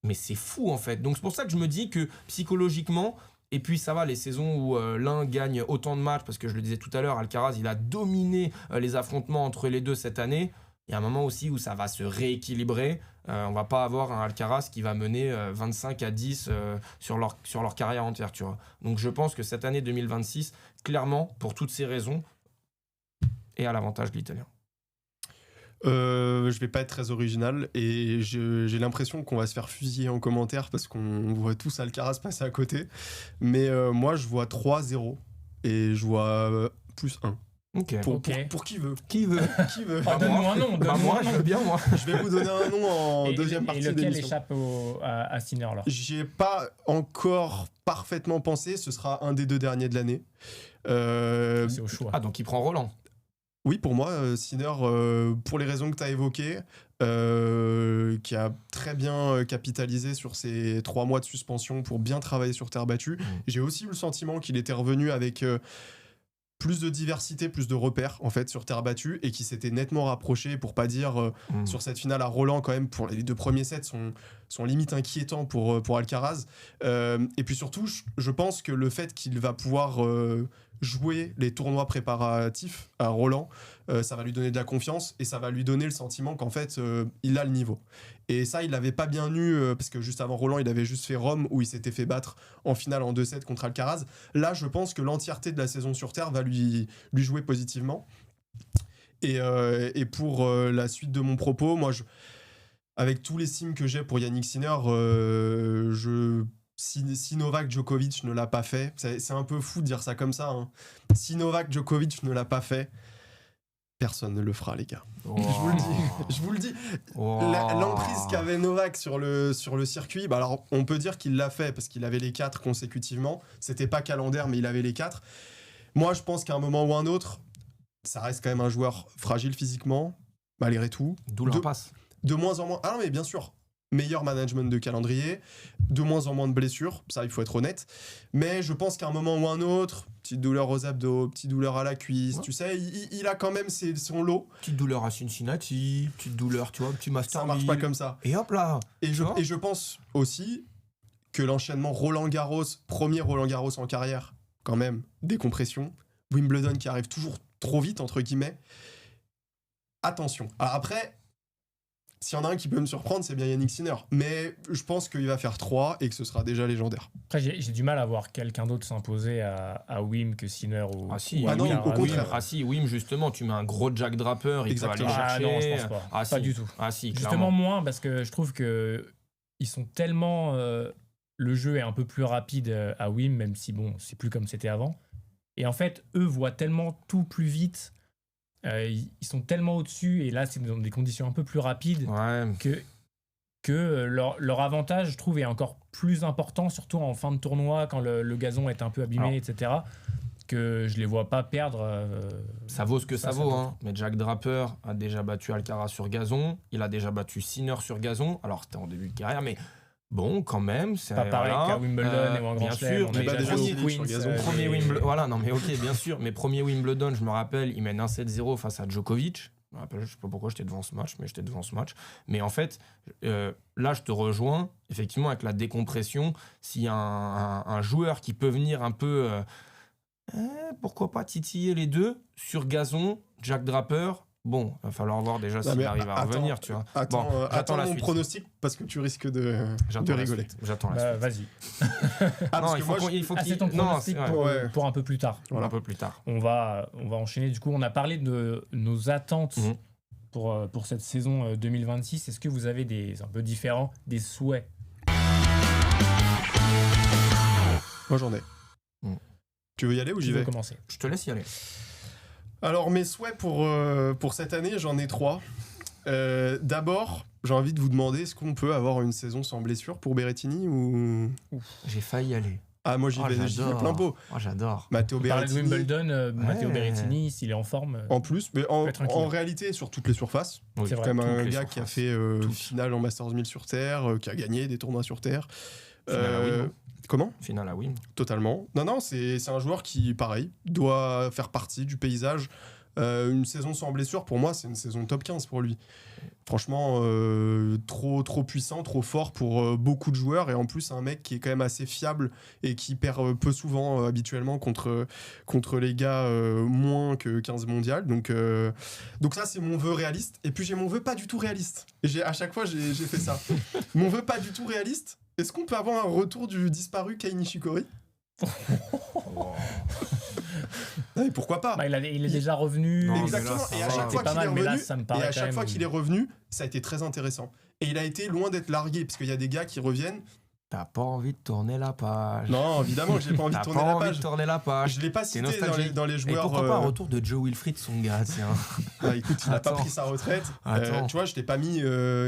Mais c'est fou en fait. Donc c'est pour ça que je me dis que psychologiquement, et puis ça va, les saisons où l'un gagne autant de matchs, parce que je le disais tout à l'heure, Alcaraz, il a dominé les affrontements entre les deux cette année. Il y a un moment aussi où ça va se rééquilibrer. On va pas avoir un Alcaraz qui va mener 25-10 sur leur carrière entière, tu vois. Donc je pense que cette année 2026, clairement, pour toutes ces raisons, est à l'avantage de l'Italien. Je vais pas être très original et j'ai l'impression qu'on va se faire fusiller en commentaire parce qu'on voit tous Alcaraz passer à côté. Mais moi, je vois 3-0 et je vois plus 1. Ok. Pour qui veut. Qui veut donne-moi un nom. Moi, je veux bien, moi. Je vais vous donner un nom en deuxième partie de l'émission. Et lequel échappe à Sinner alors? J'y ai pas encore parfaitement pensé. Ce sera un des 2 derniers de l'année. C'est au choix. Ah, donc il prend Roland. Oui, pour moi, Sinner, pour les raisons que tu as évoquées, qui a très bien capitalisé sur ses 3 mois de suspension pour bien travailler sur terre battue. J'ai aussi eu le sentiment qu'il était revenu avec plus de diversité, plus de repères en fait sur terre battue et qui s'était nettement rapproché, pour pas dire sur cette finale à Roland quand même, pour les 2 premiers sets sont limite inquiétants pour Alcaraz. Et puis surtout, je pense que le fait qu'il va pouvoir jouer les tournois préparatifs à Roland, ça va lui donner de la confiance et ça va lui donner le sentiment qu'en fait il a le niveau. Et ça, il l'avait pas bien eu parce que juste avant Roland, il avait juste fait Rome où il s'était fait battre en finale en 2-7 contre Alcaraz. Là, je pense que l'entièreté de la saison sur terre va lui jouer positivement. Et pour la suite de mon propos, moi, avec tous les sims que j'ai pour Yannick Sinner, si Novak Djokovic ne l'a pas fait, c'est un peu fou de dire ça comme ça, hein. Si Novak Djokovic ne l'a pas fait, personne ne le fera, les gars. Wow. Je vous le dis. Wow. L'emprise qu'avait Novak sur le circuit, bah alors on peut dire qu'il l'a fait parce qu'il avait les 4 consécutivement. C'était pas calendaire, mais il avait les 4. Moi, je pense qu'à un moment ou un autre, ça reste quand même un joueur fragile physiquement, malgré tout. D'où l'impasse. De moins en moins. Ah non, mais bien sûr. Meilleur management de calendrier, de moins en moins de blessures, ça il faut être honnête. Mais je pense qu'à un moment ou un autre, petite douleur aux abdos, petite douleur à la cuisse, ouais. Tu sais, il a quand même son lot. Petite douleur à Cincinnati, petite douleur, tu vois, petit master. Ça marche pas comme ça. Et hop là. Et je pense aussi que l'enchaînement Roland-Garros, premier Roland-Garros en carrière, quand même, décompression. Wimbledon qui arrive toujours trop vite, entre guillemets. Attention. Alors après, s'il y en a un qui peut me surprendre, c'est bien Yannick Sinner. Mais je pense qu'il va faire 3 et que ce sera déjà légendaire. Après, j'ai du mal à voir quelqu'un d'autre s'imposer à Wim que Sinner ou... Ah si, non, au contraire. Ah si, Wim, justement, tu mets un gros Jack Draper, il peut aller chercher. Ah non, je pense pas. Pas du tout. Ah si, justement clairement. moins, parce que je trouve que ils sont tellement... le jeu est un peu plus rapide à Wim, même si bon, c'est plus comme c'était avant. Et en fait, eux voient tellement tout plus vite... ils sont tellement au-dessus, et là c'est dans des conditions un peu plus rapides, ouais. que leur avantage, je trouve, est encore plus important, surtout en fin de tournoi, quand le gazon est un peu abîmé, etc. Que je les vois pas perdre. Ça vaut ce que ça vaut, hein. Mais Jack Draper a déjà battu Alcaraz sur gazon, il a déjà battu Sinner sur gazon, alors c'était en début de carrière, mais bon, quand même, c'est pas pareil qu'à Wimbledon ou en Grand Bien sûr, Chelem. mais déjà premier Wimbledon. Voilà, non mais ok, bien sûr. Mais premier Wimbledon, je me rappelle, il mène 1-7-0 face à Djokovic. Je me rappelle, je sais pas pourquoi j'étais devant ce match, mais j'étais devant ce match. Mais en fait, là, je te rejoins, effectivement, avec la décompression. S'il y a un joueur qui peut venir un peu, pourquoi pas titiller les deux sur gazon, Jack Draper. Bon, il va falloir voir déjà s'il arrive à revenir, tu vois. Attends mon pronostic parce que tu risques de rigoler. J'attends la suite. Vas-y. Il faut qu'il... c'est ton pronostic pour un peu plus tard. Voilà. Un peu plus tard. On va enchaîner. Du coup, on a parlé de nos attentes pour cette saison 2026. Est-ce que vous avez un peu différents, des souhaits? Moi, j'en ai. Tu veux y aller ou j'y vais? Commencer. Je te laisse y aller. Alors, mes souhaits pour cette année, j'en ai 3. D'abord, j'ai envie de vous demander, est-ce qu'on peut avoir une saison sans blessure pour Berrettini ou... J'ai failli y aller. Ah, moi, j'y vais plein pot. Oh, j'adore. Matteo On parlait de Berrettini. Wimbledon, Matteo Berrettini, s'il est en forme. En plus, mais peut être tranquille. en réalité, sur toutes les surfaces. Oui, C'est C'est vrai. quand même un toutes les gars qui a surfaces. fait Toutes. finale en Masters 1000 sur Terre, qui a gagné des tournois sur Terre. Finale à Wim. Comment ? Finale à Wim. Totalement. Non, c'est un joueur qui, pareil, doit faire partie du paysage. Une saison sans blessure, pour moi, c'est une saison top 15 pour lui. Franchement, trop puissant, trop fort pour beaucoup de joueurs. Et en plus, un mec qui est quand même assez fiable et qui perd peu souvent habituellement contre les gars moins que 15 mondial. Donc ça, c'est mon vœu réaliste. Et puis j'ai mon vœu pas du tout réaliste. Et à chaque fois, j'ai fait ça. Mon vœu pas du tout réaliste. Est-ce qu'on peut avoir un retour du disparu Kei Nishikori ? Ouais, pourquoi pas? Bah, il est déjà revenu. Non, mais Exactement. là, ça Et à va. chaque fois pas qu'il est mal, mais là, revenu, ça me et paraît à quand chaque même- fois qu'il est revenu, ça a été très intéressant. Et il a été loin d'être largué, parce qu'il y a des gars qui reviennent. T'as pas envie de tourner la page. Non, évidemment que j'ai pas envie de T'as tourner pas la envie page. de tourner la page. Je l'ai pas C'est cité nostalgique. dans les Et joueurs. pourquoi pas un retour de Joe Wilfried Songa, tiens. Ah, écoute, il n'a pas Attends. pris sa retraite. Attends. Tu vois, je t'ai pas mis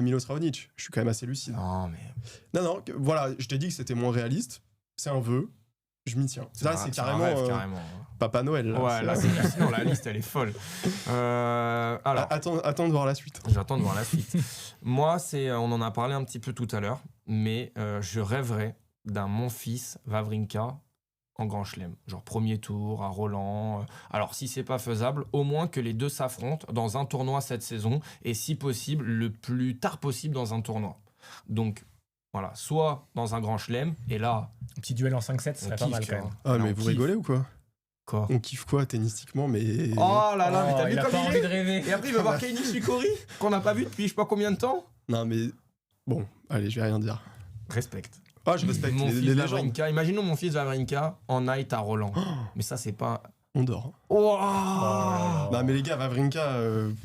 Milos Raonic. Je suis quand même assez lucide. Non, mais. Non, voilà, je t'ai dit que c'était moins réaliste. C'est un vœu. Je m'y tiens. Ça, c'est un carrément rêve, carrément. Papa Noël. Là. Ouais, là, sinon, la liste, elle est folle. Alors, Attends de voir la suite. j'attends de voir la suite. Moi, on en a parlé un petit peu tout à l'heure, mais je rêverais d'un Monfils Wawrinka en Grand Chelem. Genre premier tour, à Roland. Alors, si c'est pas faisable, au moins que les deux s'affrontent dans un tournoi cette saison, et si possible, le plus tard possible dans un tournoi. Donc, voilà, soit dans un Grand Chelem, et là, Un petit duel en 5-7, ce on serait pas kiffe, mal tu quand vois. même. Ah, Là, mais on vous kiffe. rigolez ou quoi? Quoi? On kiffe quoi tennistiquement, mais. Oh là là, mais t'as Oh, vu il a comme pas il envie est. de rêver. Et après, il veut voir Kei Nishikori, qu'on n'a pas vu depuis je sais pas combien de temps. Non, mais. Bon, allez, je vais rien dire. Respecte. Ah, je respecte Mon les fils légendes. Wawrinka. Imaginons mon fils Wawrinka en night à Roland. Mais ça, c'est pas. On dort. Oh, Oh. Non, mais les gars, Wawrinka.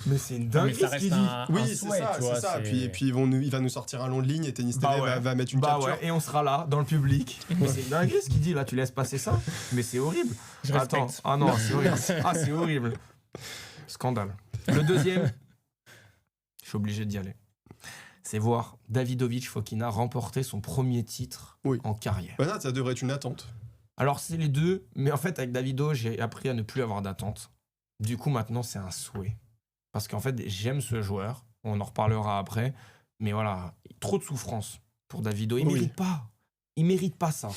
mais c'est une Mais dinguerie ça ce reste qu'il dit. un Oui, c'est souhait, ça, tu vois, c'est ça. c'est- Et puis il va nous sortir un long de ligne et Tennis Bah TV ouais. va mettre une Bah capture. ouais, et on sera là, dans le public. Mais c'est une dinguerie ce qu'il dit là, tu laisses passer ça. Mais c'est horrible. Je Attends. respecte. Ah non, c'est horrible. Ah, c'est horrible. Scandale. Le deuxième, je suis obligé d'y aller. C'est voir Davidovich Fokina remporter son premier titre Oui. en carrière. Bah, ça devrait être une attente. Alors, c'est les deux, mais en fait, avec Davido, j'ai appris à ne plus avoir d'attente. Du coup, maintenant, c'est un souhait. Parce qu'en fait, j'aime ce joueur, on en reparlera après, mais voilà, trop de souffrance pour Davido. Il Oui. mérite pas. Il mérite pas ça.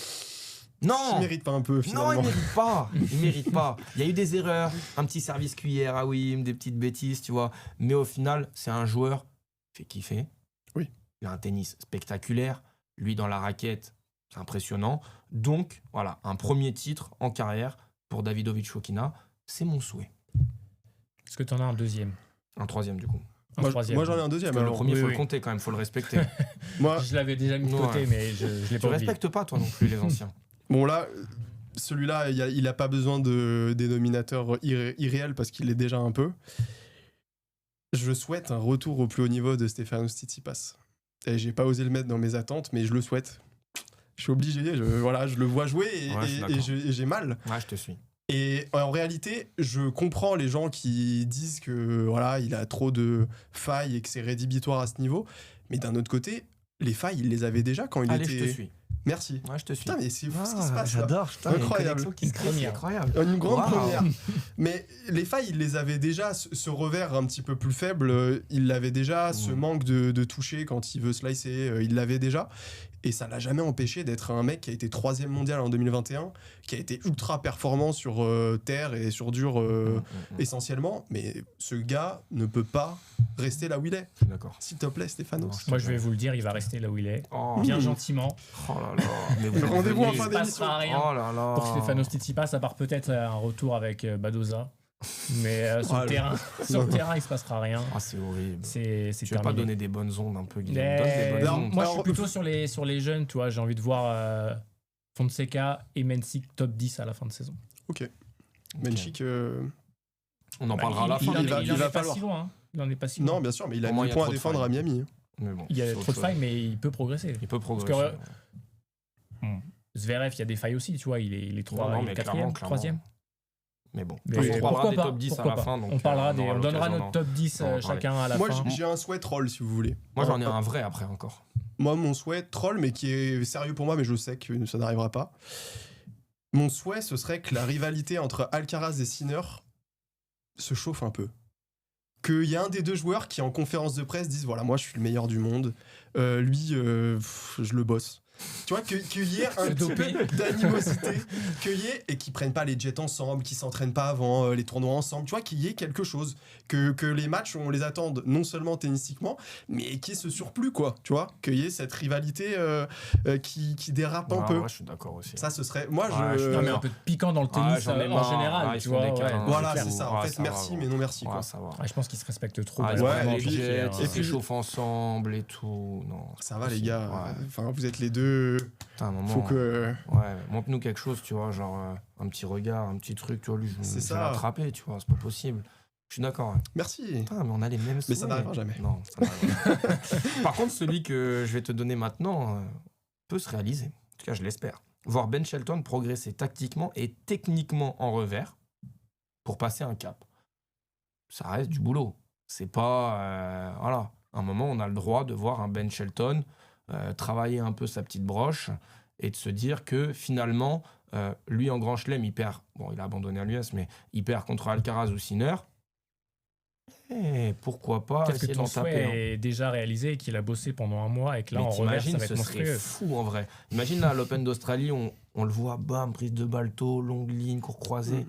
Non Il mérite pas un peu Non, finalement. il mérite pas. Il mérite pas. Il y a eu des erreurs, un petit service cuillère à Wim, des petites bêtises, tu vois. Mais au final, c'est un joueur qui fait kiffer. Oui. Il a un tennis spectaculaire. Lui, dans la raquette, c'est impressionnant. Donc, voilà, un premier titre en carrière pour Davidovich Fokina, c'est mon souhait. Est-ce que tu en as un deuxième? Un troisième, du coup. Un troisième? Moi j'en ai un deuxième. Parce que le alors. premier, oui, faut oui. le compter quand même, faut le respecter. Moi, Je l'avais déjà mis de Ouais. côté, mais je l'ai Tu pas oublié. respectes pas, toi non plus, les anciens. bon là, celui-là, il a pas besoin de dénominateur irréel parce qu'il est déjà un peu. Je souhaite un retour au plus haut niveau de Stefanos Tsitsipas. Et j'ai pas osé le mettre dans mes attentes, mais je le souhaite. Je suis obligé, je le vois jouer et, Ouais, je suis d'accord. et j'ai mal. Ouais, je te suis. Et en réalité, je comprends les gens qui disent que voilà, il a trop de failles et que c'est rédhibitoire à ce niveau. Mais d'un autre côté, les failles, il les avait déjà quand il Allez, était. je te suis. Merci. Ouais, je te suis. Putain, mais c'est fou ce qui se passe là. J'adore, putain, il y a une Incroyable. connexion qui se crée, Une c'est première. incroyable. Une grande Waouh. première. Mais les failles, il les avait déjà. Ce revers un petit peu plus faible, il l'avait déjà. Ce manque de toucher quand il veut slicer, il l'avait déjà. Et ça l'a jamais empêché d'être un mec qui a été 3e mondial en 2021, qui a été ultra performant sur terre et sur dur essentiellement. Mais ce gars ne peut pas rester là où il est. Je suis d'accord. S'il te plaît, Stéphanos. Non, Moi, je vais vous le dire, il va rester là où il est. Oh, Bien Mmh. gentiment. oh là là. Mais vous Rendez-vous en venez. fin Il se d'émission. passera rien Oh là là. pour Stefanos Tsitsipas, à part peut-être un retour avec Badoza. Mais sur Oh, le terrain, il se passera rien. Ah, c'est horrible. C'est Tu vas pas terminé. donner des bonnes ondes un peu, Guillaume. Mais- Donne des bonnes Alors, ondes. Moi, je suis Alors, plutôt sur les jeunes, tu vois. J'ai envie de voir Fonseca et Mensik top 10 à la fin de saison. Ok. Menchik. On en parlera à la il, fin. il, en il est- va- il il en va est pas falloir. si loin. Hein. Il en est pas si loin. Non, bien sûr, mais il a Pour moi, mis il y le a point à trop de défendre à failles. Miami. Mais bon, Il y a c'est trop autre de failles, chose. mais il peut progresser. Il peut progresser. que- Zverev, il y a des failles aussi, tu vois. Il est Non, 3, non, il est mais 4e, clairement. 3e. Mais bon, Mais on parlera pourquoi des pas, top 10 à pourquoi la pas. fin. Donc, on parlera on aura on donnera l'occasion notre top 10 d'en parler. chacun à la Moi, fin. j'ai un sweat roll si vous voulez. Moi, j'en ai un vrai après encore. moi, mon souhait, troll, mais qui est sérieux pour moi, mais je sais que ça n'arrivera pas. Mon souhait, ce serait que la rivalité entre Alcaraz et Sinner se chauffe un peu. Qu'il y a un des deux joueurs qui, en conférence de presse, dise voilà, moi, je suis le meilleur du monde. Lui, je le bosse. Tu vois, qu'il y ait un petit peu d'animosité, et qu'ils prennent pas les jets ensemble, qu'ils s'entraînent pas avant les tournois ensemble, tu vois, qu'il y ait quelque chose, que les matchs, on les attende non seulement tennistiquement, mais qu'il y ait ce surplus, quoi, tu vois, qu'il y ait cette rivalité qui dérape un peu. Ouais, je suis d'accord aussi. Ça, ce serait... Moi, Non, mais un peu de piquant dans le tennis en général, tu vois. Voilà, c'est ça. En fait, merci, mais non merci, quoi. Ça va. Je pense qu'ils se respectent trop. Les jets, ils s'échauffent ensemble et tout. Non, ça va, les gars. Enfin, vous êtes les deux. Putain, un moment, faut que... montre-nous quelque chose, tu vois, genre un petit regard, un petit truc, tu vois, lui, je vais ça. l'attraper, tu vois, c'est pas possible. Je suis d'accord. Ouais. Merci. Putain, mais on a les mêmes souhaits. Mais ça n'arrivera jamais. Non, ça n'arrivera pas. Par contre, celui que je vais te donner maintenant peut se réaliser. En tout cas, je l'espère. Voir Ben Shelton progresser tactiquement et techniquement en revers pour passer un cap. Ça reste du boulot. C'est pas... voilà. À un moment, on a le droit de voir un Ben Shelton travailler un peu sa petite broche et de se dire que finalement, lui en Grand Chelem, il perd. Bon, il a abandonné à l'US, mais il perd contre Alcaraz ou Sinner. Et pourquoi pas peut-être essayer que ton d'en taper. souhait est déjà réalisé et qu'il a bossé pendant un mois et que là, en revers, ça va être ce serait fou en vrai. Imagine là, à l'Open d'Australie, on le voit, bam, prise de balle tôt, longue ligne, court croisé.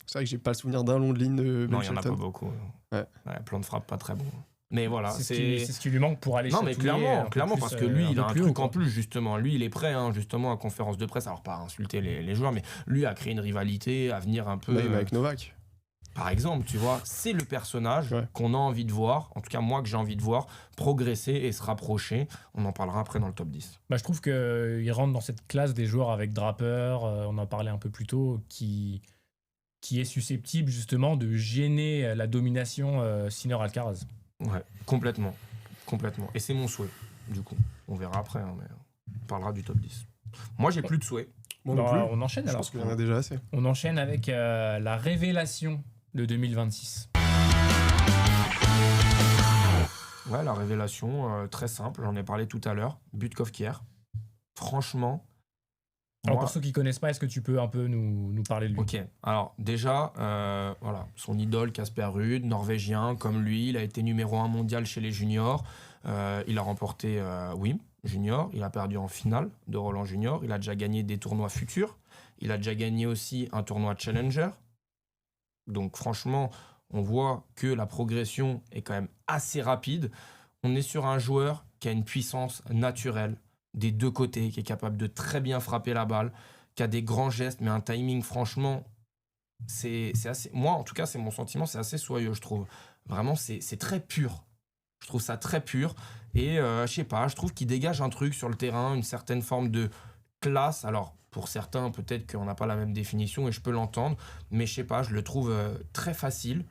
C'est vrai que j'ai pas le souvenir d'un long de ligne de Ben Non, il y en a Shelton. pas beaucoup. Ouais. Plan de frappe pas très bon. Mais voilà, c'est ce qui lui manque pour aller non, mais clairement, parce que lui, il a un truc en plus, justement. Lui, il est prêt, justement, à conférence de presse. Alors, pas à insulter les joueurs, mais lui, à créer une rivalité, à venir un peu. Même avec Novak. Par exemple, tu vois, c'est le personnage qu'on a envie de voir, en tout cas, moi, que j'ai envie de voir, progresser et se rapprocher. On en parlera après dans le top 10. Je trouve qu'il rentre dans cette classe des joueurs avec Draper, on en parlait un peu plus tôt, qui est susceptible, justement, de gêner la domination Sinner-Alcaraz. Ouais, complètement. Et c'est mon souhait, du coup. On verra après, mais on parlera du top 10. Moi, j'ai plus de souhaits. Moi non plus. On enchaîne alors. Je pense qu'il y en a déjà assez. On enchaîne avec la révélation de 2026. Ouais, la révélation, très simple, j'en ai parlé tout à l'heure. Butkov-Kjaer. Franchement... Alors pour ceux qui ne connaissent pas, est-ce que tu peux un peu nous parler de lui ? Ok, alors déjà, voilà, son idole Casper Ruud, norvégien comme lui, il a été numéro 1 mondial chez les juniors, il a remporté WIM junior, il a perdu en finale de Roland Junior, il a déjà gagné des tournois futurs, il a déjà gagné aussi un tournoi Challenger, donc franchement, on voit que la progression est quand même assez rapide, on est sur un joueur qui a une puissance naturelle, des deux côtés, qui est capable de très bien frapper la balle, qui a des grands gestes, mais un timing, franchement, c'est assez... Moi, en tout cas, c'est mon sentiment, c'est assez soyeux, je trouve. Vraiment, c'est très pur. Je trouve ça très pur. Et, je sais pas, je trouve qu'il dégage un truc sur le terrain, une certaine forme de classe. Alors, pour certains, peut-être qu'on n'a pas la même définition, et je peux l'entendre, mais je sais pas, je le trouve très facile.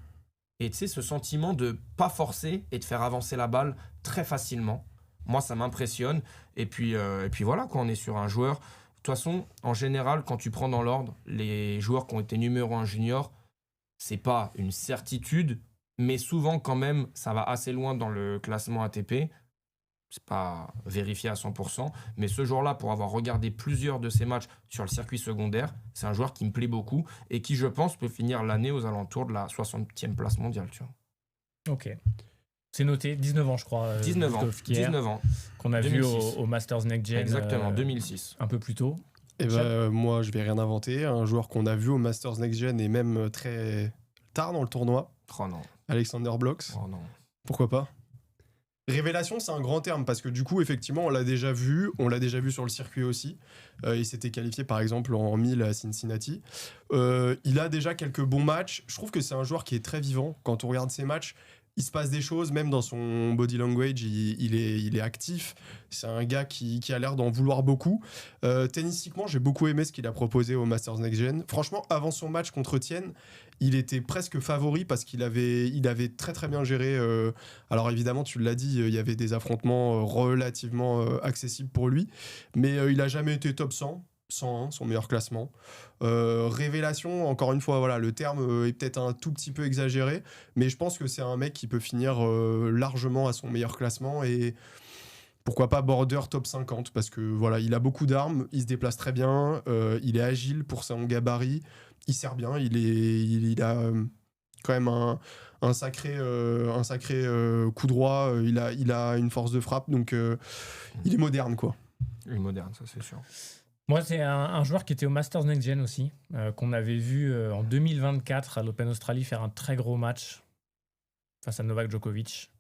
Et tu sais, ce sentiment de pas forcer et de faire avancer la balle très facilement. Moi, ça m'impressionne. Et puis voilà, quand on est sur un joueur... De toute façon, en général, quand tu prends dans l'ordre, les joueurs qui ont été numéro 1 junior, c'est pas une certitude, mais souvent, quand même, ça va assez loin dans le classement ATP. C'est pas vérifié à 100%. Mais ce joueur-là, pour avoir regardé plusieurs de ses matchs sur le circuit secondaire, c'est un joueur qui me plaît beaucoup et qui, je pense, peut finir l'année aux alentours de la 60e place mondiale. Tu vois. Ok. C'est noté, 19 ans je crois. 19 ans. Qu'on a 2006. vu au Masters Next Gen. Exactement, 2006. Un peu plus tôt. Et moi, je vais rien inventer. Un joueur qu'on a vu au Masters Next Gen et même très tard dans le tournoi. Oh non. Alexander Blocks. Oh non. Pourquoi pas ? Révélation, c'est un grand terme parce que du coup, effectivement, on l'a déjà vu sur le circuit aussi. Il s'était qualifié par exemple en 1000 à Cincinnati. Il a déjà quelques bons matchs. Je trouve que c'est un joueur qui est très vivant. Quand on regarde ses matchs, il se passe des choses, même dans son body language, il est actif. C'est un gars qui a l'air d'en vouloir beaucoup. Tennistiquement, j'ai beaucoup aimé ce qu'il a proposé au Masters Next Gen. Franchement, avant son match contre Tien, il était presque favori parce qu'il avait très très bien géré. Alors évidemment, tu l'as dit, il y avait des affrontements relativement accessibles pour lui, mais il n'a jamais été top 100. 101, son meilleur classement. Révélation, encore une fois, voilà, le terme est peut-être un tout petit peu exagéré, mais je pense que c'est un mec qui peut finir largement à son meilleur classement et pourquoi pas border top 50, parce que voilà, il a beaucoup d'armes, il se déplace très bien, il est agile pour son gabarit, il sert bien, il a quand même un sacré coup droit, il a une force de frappe, donc il est moderne, quoi. Il est moderne, ça c'est sûr. Moi, c'est un joueur qui était au Masters Next Gen aussi, qu'on avait vu en 2024 à l'Open Australie faire un très gros match face à Novak Djokovic.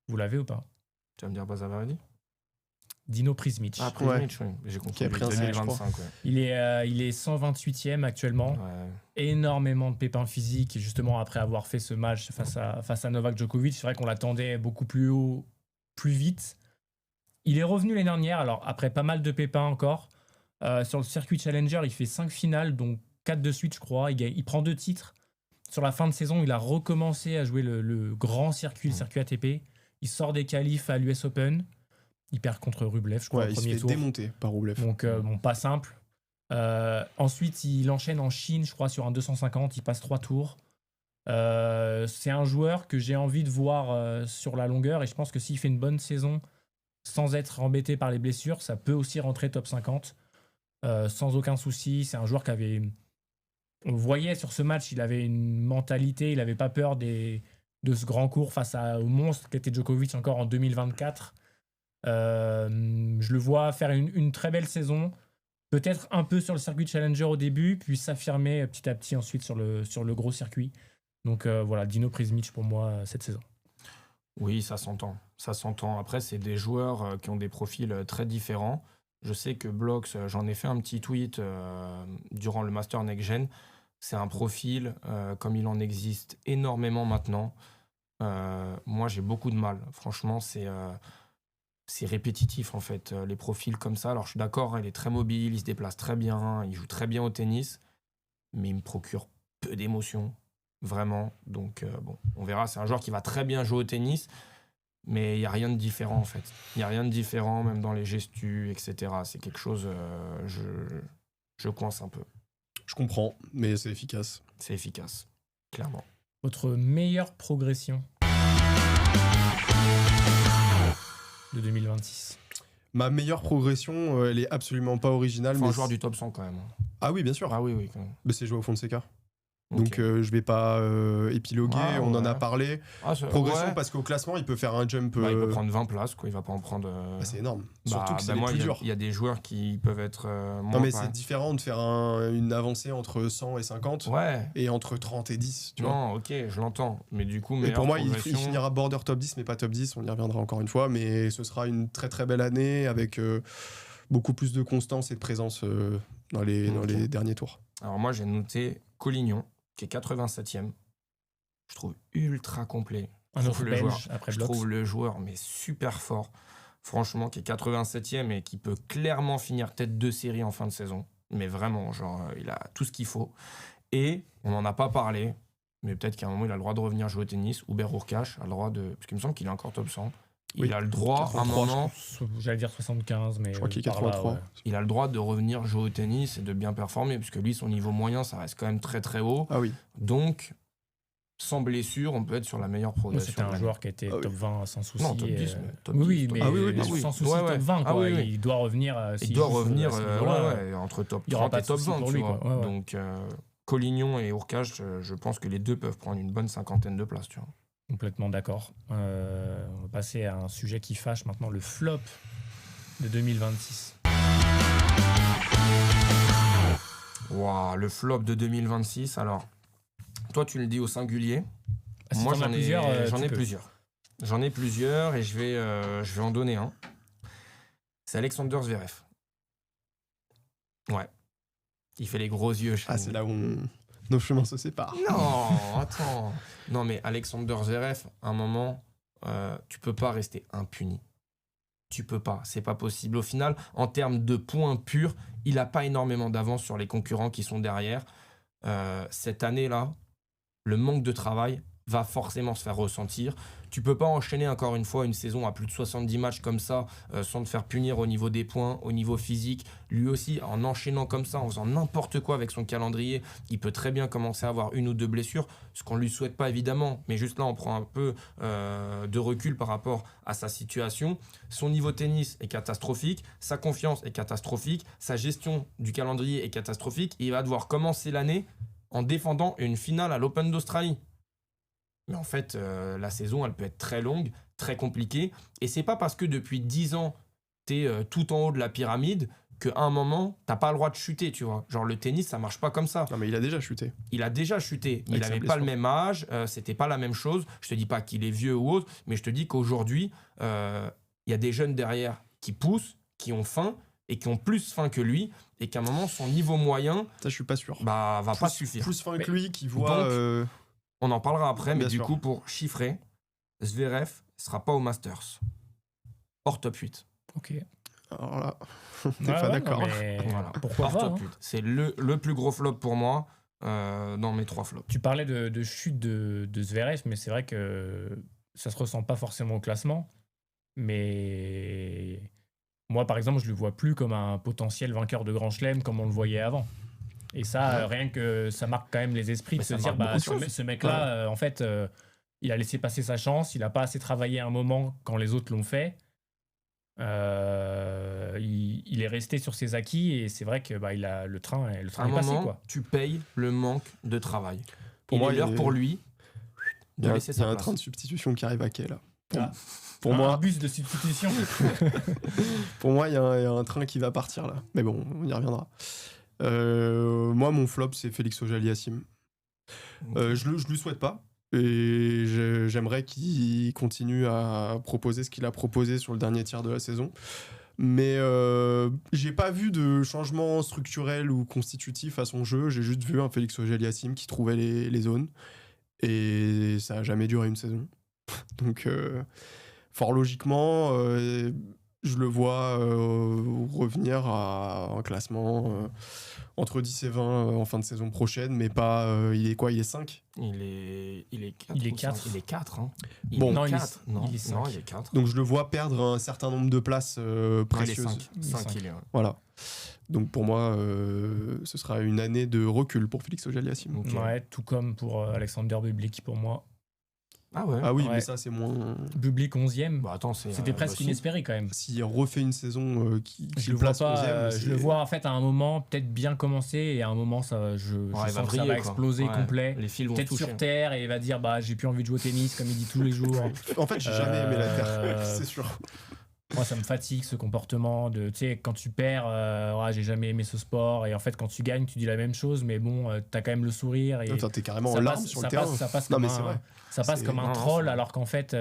Vous l'avez ou pas? Tu vas me dire Bazavardi? Dino Prismic. Ah, Prismic, oui. J'ai compris. Qui a pris un 2025, ouais. Il est 128e actuellement. Ouais. Énormément de pépins physiques. Et justement, après avoir fait ce match face à Novak Djokovic, c'est vrai qu'on l'attendait beaucoup plus haut, plus vite. Il est revenu l'année dernière, alors après pas mal de pépins encore. Sur le circuit Challenger, il fait 5 finales, donc 4 de suite, je crois. Il prend 2 titres. Sur la fin de saison, il a recommencé à jouer le grand circuit, le circuit ATP. Il sort des qualifs à l'US Open. Il perd contre Rublev, je crois, au Il se premier fait tour. démonter par Rublev. Donc, bon, pas simple. Ensuite, il enchaîne en Chine, je crois, sur un 250. Il passe 3 tours. C'est un joueur que j'ai envie de voir sur la longueur. Et je pense que s'il fait une bonne saison, sans être embêté par les blessures, ça peut aussi rentrer top 50. Sans aucun souci. C'est un joueur qui avait... On le voyait sur ce match, il avait une mentalité, il n'avait pas peur de ce grand cours face au monstre qu'était Djokovic encore en 2024. Je le vois faire une très belle saison, peut-être un peu sur le circuit Challenger au début, puis s'affirmer petit à petit ensuite sur le gros circuit. Donc voilà, Dino Prismic pour moi cette saison. Oui, ça s'entend. Ça s'entend. Après, c'est des joueurs qui ont des profils très différents. Je sais que Blox, j'en ai fait un petit tweet durant le Master Next Gen. C'est un profil, comme il en existe énormément maintenant. Moi, j'ai beaucoup de mal. Franchement, c'est répétitif, en fait, les profils comme ça. Alors, je suis d'accord, il est très mobile, il se déplace très bien, il joue très bien au tennis, mais il me procure peu d'émotions, vraiment. Donc, bon, on verra. C'est un joueur qui va très bien jouer au tennis, mais il n'y a rien de différent, en fait. Il n'y a rien de différent, même dans les gestus, etc. C'est quelque chose... je coince un peu. Je comprends, mais c'est efficace. C'est efficace, clairement. Votre meilleure progression de 2026? Ma meilleure progression, elle est absolument pas originale. Enfin, mais un joueur du top 100 quand même. Ah oui, bien sûr. Ah oui, quand même. Mais c'est joué au Fonseca. Ok. Donc je vais pas épiloguer, Ah, on en ouais. a parlé. Ça- Progression ouais. parce qu'au classement, il peut faire un jump. Il peut prendre 20 places, quoi. Il va pas en prendre. C'est énorme. Surtout que c'est les moi, plus durs. il y a des joueurs qui peuvent être moins. Non mais pareil. c'est différent de faire une avancée entre 100 et 50 Ouais. et entre 30 et 10, tu vois. Non, ok, je l'entends. Mais du coup, Et pour moi, il progression- finira border top 10, mais pas top 10, on y reviendra encore une fois, mais ce sera une très très belle année avec beaucoup plus de constance et de présence dans les derniers tours. Alors moi, j'ai noté Collignon, qui est 87e. Je trouve ultra complet. Un Je autre trouve le joueur- Belge après Je Blox. trouve le joueur mais super fort. Franchement, qui est 87e et qui peut clairement finir tête de série en fin de saison. Mais vraiment, genre, il a tout ce qu'il faut. Et on n'en a pas parlé, mais peut-être qu'à un moment, il a le droit de revenir jouer au tennis. Hubert Hurkacz a le droit de... Parce qu'il me semble qu'il est encore top 100. Oui, Il a le droit, à un 83, moment, J'allais dire 75, mais Je crois qu'il est par là, 83. ouais. il a le droit de revenir jouer au tennis et de bien performer, puisque lui, son niveau moyen, ça reste quand même très très haut. Ah oui. Donc, sans blessure, on peut être sur la meilleure Moi, progression. c'était de un l'année. joueur qui était Ah oui. top 20 sans souci. Non, top 10, mais top oui, 10, mais Ah oui, oui, bien sans sûr. souci, Ouais, top ouais. 20. Ah Quoi. oui, oui. Il doit revenir. Il s'il doit joue revenir à ce niveau-là, entre top il y aura 30 pas et de top souci 20, pour tu lui, vois. quoi. Ouais, ouais. Donc, Collignon et Hurkacz, je pense que les deux peuvent prendre une bonne cinquantaine de places, tu vois. Complètement d'accord. On va passer à un sujet qui fâche maintenant, le flop de 2026. Waouh, le flop de 2026. Alors, toi, tu le dis au singulier. Ah, si Moi, t'en as j'en ai plusieurs, j'en tu ai peux. plusieurs. J'en ai plusieurs et je vais en donner un. C'est Alexander Zverev. Ouais. Il fait les gros yeux. Ah, c'est là où nos chemins se séparent. Non, attends. Non, mais Alexander Zverev, à un moment, tu peux pas rester impuni. Tu peux pas, c'est pas possible. Au final, en termes de points purs, il a pas énormément d'avance sur les concurrents qui sont derrière. Cette année-là, le manque de travail va forcément se faire ressentir. Tu peux pas enchaîner encore une fois une saison à plus de 70 matchs comme ça sans te faire punir au niveau des points, au niveau physique. Lui aussi, en enchaînant comme ça, en faisant n'importe quoi avec son calendrier, il peut très bien commencer à avoir 1 ou 2 blessures, ce qu'on lui souhaite pas évidemment. Mais juste là, on prend un peu de recul par rapport à sa situation. Son niveau tennis est catastrophique, sa confiance est catastrophique, sa gestion du calendrier est catastrophique. Et il va devoir commencer l'année en défendant une finale à l'Open d'Australie. Mais en fait, la saison, elle peut être très longue, très compliquée. Et c'est pas parce que depuis 10 ans, t'es tout en haut de la pyramide qu'à un moment, t'as pas le droit de chuter, tu vois. Genre, le tennis, ça marche pas comme ça. Non, mais il a déjà chuté. Il a déjà chuté, mais Avec il sa avait pas blessure. le même âge, c'était pas la même chose. Je te dis pas qu'il est vieux ou autre, mais je te dis qu'aujourd'hui, il y a des jeunes derrière qui poussent, qui ont faim, et qui ont plus faim que lui, et qu'à un moment, son niveau moyen, Ça, je suis pas sûr. va pas suffire. Plus fin Mais que lui qui voit. donc, On en parlera après, mais Bien du sûr. coup, pour chiffrer, Zverev sera pas au Masters. Hors top 8. Ok. Alors là, on n'est Ouais, pas ouais, d'accord. non, mais Voilà. pourquoi Hors pas, top hein. 8. C'est le plus gros flop pour moi dans mes 3 flops. Tu parlais de chute de Zverev, mais c'est vrai que ça se ressent pas forcément au classement. Mais moi, par exemple, je le vois plus comme un potentiel vainqueur de Grand Chelem comme on le voyait avant. Et ça, rien que ça marque quand même les esprits Mais de se ça dire, marque beaucoup de ce, choses. ce mec-là, en fait, il a laissé passer sa chance, il a pas assez travaillé un moment quand les autres l'ont fait. Il est resté sur ses acquis et c'est vrai que le train À est un passé, moment, quoi. tu payes le manque de travail. Pour Il moi, est l'heure il est- pour lui Il de y a, laisser il y a sa un place. train de substitution qui arrive à quai là. Ah. Pour Un moi, bus de substitution. il y a un train qui va partir là. Mais bon, on y reviendra. Moi, mon flop, c'est Félix Auger-Aliassime. Je lui souhaite pas. Et j'aimerais qu'il continue à proposer ce qu'il a proposé sur le dernier tiers de la saison. Mais j'ai pas vu de changement structurel ou constitutif à son jeu. J'ai juste vu un Félix Auger-Aliassime qui trouvait les zones. Et ça a jamais duré une saison. Donc, fort logiquement, je le vois revenir à un classement entre 10 et 20 en fin de saison prochaine, mais pas. Il est quoi? Il est 5? Il est 4. Il est 4. Il est 4. Hein. Bon. Non, il est- 4. Non, il est 5. non, il est 4. Donc je le vois perdre un certain nombre de places Non, il est précieuses. 5. Il est 5, cinq. il est. Ouais. Voilà. Donc pour moi, ce sera une année de recul pour Félix Auger-Aliassime. Ok. Ouais, tout comme pour Alexander Bublik pour moi. Ah ouais. Ah oui, Ouais. mais ça c'est moins. Bublik 11e. Bah attends, c'est. C'était presque bah, si. inespéré quand même. S'il refait une saison qui Je le le vois place pas. 11e, Je le vois en fait à un moment peut-être bien commencer et à un moment je Ouais, il sens que ça briller, va quoi. exploser Ouais, complet. Les fils vont se Peut-être toucher. sur terre et il va dire j'ai plus envie de jouer au tennis comme il dit tous les jours. En fait, j'ai jamais aimé la terre, Euh, c'est sûr. Moi ça me fatigue ce comportement de tu sais quand tu perds j'ai jamais aimé ce sport et en fait quand tu gagnes tu dis la même chose mais bon t'as quand même le sourire et Enfin, t'es carrément en ça larmes passe, sur ça le terrain. passe, ça passe Non, comme mais c'est vrai. ça passe C'est- comme un non, troll c'est- alors qu'en fait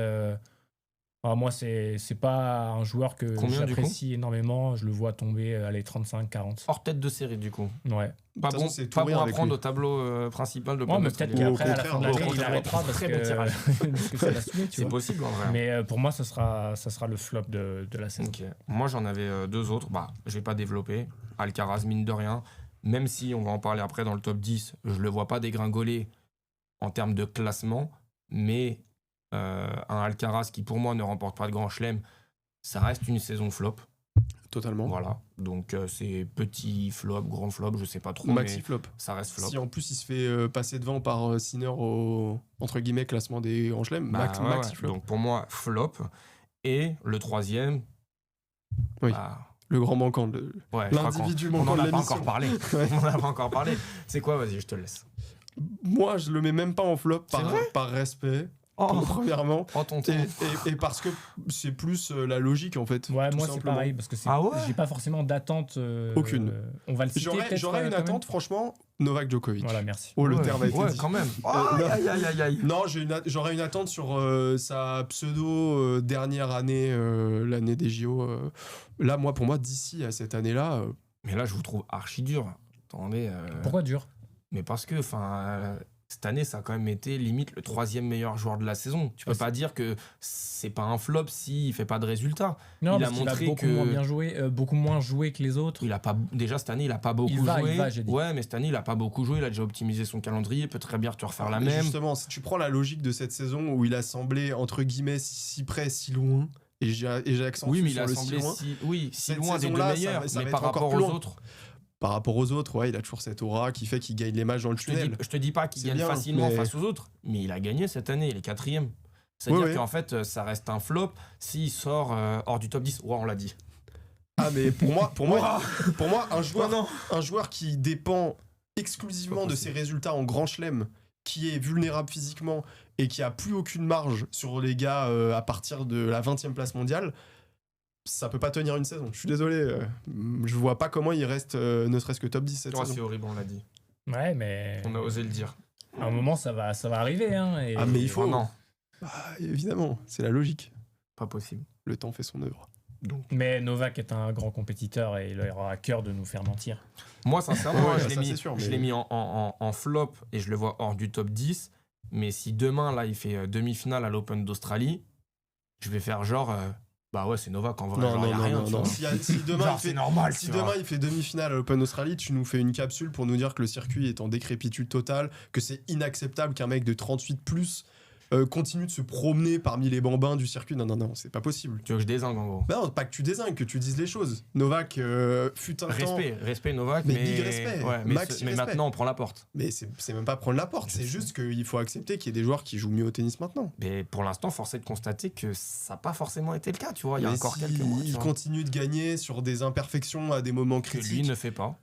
moi c'est pas un joueur que Combien, du j'apprécie énormément, je le vois tomber à les 35-40. Hors tête de série, du coup. Ouais. Pas toute bon, façon, c'est tout pas rien bon à avec prendre lui. au tableau principal de Ouais, Plan mais d'Australie. peut-être Ou au qu'après à la fin de contraire, l'année au il contraire, arrêtera parce très bon tirage. que ça l'a saoulé, tu C'est vois. possible en vrai. Mais pour moi ça sera le flop de la saison. Ok. Moi, j'en avais 2 autres. Bah, je vais pas développer. Alcaraz, mine de rien, même si on va en parler après dans le top 10, je le vois pas dégringoler en termes de classement, mais un Alcaraz qui, pour moi, ne remporte pas de Grand Chelem, ça reste une saison flop. Totalement. Voilà. Donc, c'est petit flop, grand flop, je sais pas trop, Maxi mais flop. ça reste flop. Si en plus il se fait passer devant par Sinner au entre guillemets classement des grands chelems, Bah, ouais, maxi ouais. flop. Donc, pour moi, flop. Et le troisième, Oui. bah, Le grand manquant, le- ouais, je crois l'individu on manquant n'en de a pas l'émission. encore parlé. Ouais. On n'en a pas encore parlé. C'est quoi? Vas-y, je te laisse. Moi, je le mets même pas en flop C'est vrai par respect, Oh, premièrement, oh tonton. et parce que c'est plus la logique en fait. Ouais, tout moi c'est simplement. pareil parce que Ah ouais j'ai pas forcément d'attente. Aucune. On va le citer. peut-être, J'aurais une quand même. attente, franchement, Novak Djokovic. Voilà, merci. Oh, le Ouais, terme a été ouais, dit. quand même. non. Aïe, aïe, aïe, aïe. Non, j'aurais une attente sur sa pseudo dernière année, l'année des JO. Là, pour moi, d'ici à cette année-là, Mais là, je vous trouve archi dur. Attendez. Pourquoi dur? Mais parce que, enfin, cette année, ça a quand même été limite le 3e meilleur joueur de la saison. Tu peux pas dire que c'est pas un flop s'il fait pas de résultats. Non, Il parce a qu'il a montré beaucoup que- moins bien joué, beaucoup moins joué que les autres. Il a pas, déjà, cette année, il a pas beaucoup Il va, joué. j'ai dit. Ouais, mais cette année, il a pas beaucoup joué. Il a déjà optimisé son calendrier. Il peut très bien te refaire la Mais même. Justement, si tu prends la logique de cette saison où il a semblé, entre guillemets, si près, si loin, et j'ai accent Oui, mais il sur a le semblé si loin, si Cette loin des deux saison-là, meilleurs. ça Mais va par être encore rapport plus aux long. autres, par rapport aux autres, ouais, il a toujours cette aura qui fait qu'il gagne les matchs dans le tunnel. je te dis pas qu'il C'est gagne bien, facilement mais- face aux autres, mais il a gagné cette année. Il est 4e. C'est-à-dire Ouais, ouais. qu'en fait, ça reste un flop s'il sort hors du top 10. Ouais, on l'a dit. Ah, mais pour moi, un joueur, non. un joueur qui dépend exclusivement Pas de possible. ses résultats en grand chelem, qui est vulnérable physiquement et qui a plus aucune marge sur les gars à partir de la 20e place mondiale, ça peut pas tenir une saison. Je suis désolé, je vois pas comment il reste ne serait-ce que top 10 cette Oh, saison. c'est horrible, on l'a dit. Ouais, mais On a osé le dire. à un moment, ça va arriver. Hein, et... Ah, mais il faut- Oh, non, Bah, évidemment, c'est la logique. pas possible. Le temps fait son œuvre. Mais Novak est un grand compétiteur et il aura à cœur de nous faire mentir. Moi, sincèrement, Ouais, je ça, l'ai c'est mis, sûr, je mais- l'ai mis en flop et je le vois hors du top 10. Mais si demain, là, il fait demi-finale à l'Open d'Australie, je vais faire genre, bah ouais, c'est Novak en vrai. Non, genre, non, y a non, rien, non, tu non. vois. Si demain, Genre, il fait, c'est normal. si tu demain vois. il fait demi-finale à l'Open Australie, tu nous fais une capsule pour nous dire que le circuit est en décrépitude totale, que c'est inacceptable qu'un mec de 38 plus continue de se promener parmi les bambins du circuit. Non, non, non, c'est pas possible. Tu veux que je désingue en gros. Bah non, pas que tu désignes, que tu dises les choses. Novak fut un temps. Respect Novak, Mais mais, big respect, ouais, maxi mais respect. maintenant on prend la porte. Mais c'est même pas prendre la porte, Je c'est sais. juste qu'il faut accepter qu'il y ait des joueurs qui jouent mieux au tennis maintenant. Mais pour l'instant, force est de constater que ça n'a pas forcément été le cas, tu vois. Il y a Mais encore si quelques mois. tu il vois, continue de gagner sur des imperfections à des moments que lui critiques. ne fait pas.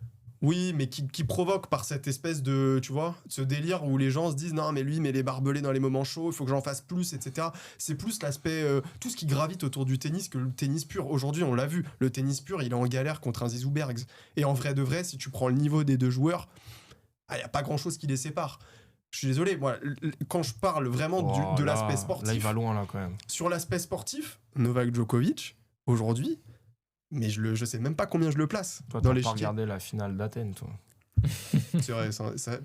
Oui, mais qui provoque par cette espèce de, tu vois, ce délire où les gens se disent non, mais lui, met les barbelés dans les moments chauds, il faut que j'en fasse plus, etc. C'est plus l'aspect, tout ce qui gravite autour du tennis que le tennis pur. Aujourd'hui, on l'a vu, le tennis pur, il est en galère contre un Zizou Bergs. Et en vrai de vrai, si tu prends le niveau des deux joueurs, il n'y a pas grand chose qui les sépare. Je suis désolé, moi, quand je parle vraiment Oh, de là, l'aspect Là, il sportif, va loin, là, quand même. sur l'aspect sportif, Novak Djokovic, aujourd'hui, mais je sais même pas combien je le place Toi, dans t'as les pas l'échiquier. regardé la finale d'Athènes, toi. C'est vrai, c'est un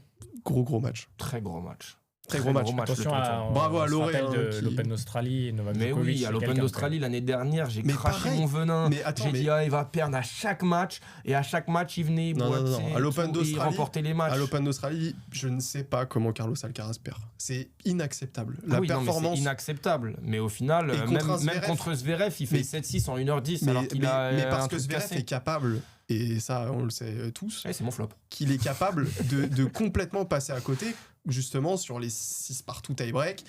gros match. Très gros match. Très gros match. Attention le à, Tonton. Bravo à on se Loré, rappelle de qui- l'Open d'Australie et Novak Mais Djokovic, oui, à c'est l'Open quelqu'un, d'Australie l'année dernière, j'ai Mais craché pareil. mon venin. Mais attends, J'ai mais dit, ah, il va perdre à chaque match. Et à chaque match, il venait, il Non, non, boitait, non. À l'Open tout, et il d'Australie- remportait les matchs. à l'Open d'Australie, je ne sais pas comment Carlos Alcaraz perd. C'est inacceptable. Ah La oui, non, mais performance. c'est inacceptable. Mais au final, Et contre un même Zverev. contre Zverev, il fait Mais- 7-6 en 1h10 mais, alors qu'il mais- a mais un parce que truc Zverev cassé. est capable, et ça on le sait tous, Ouais, c'est mon flop. qu'il est capable de complètement passer à côté, justement sur les 6 partout tie-break,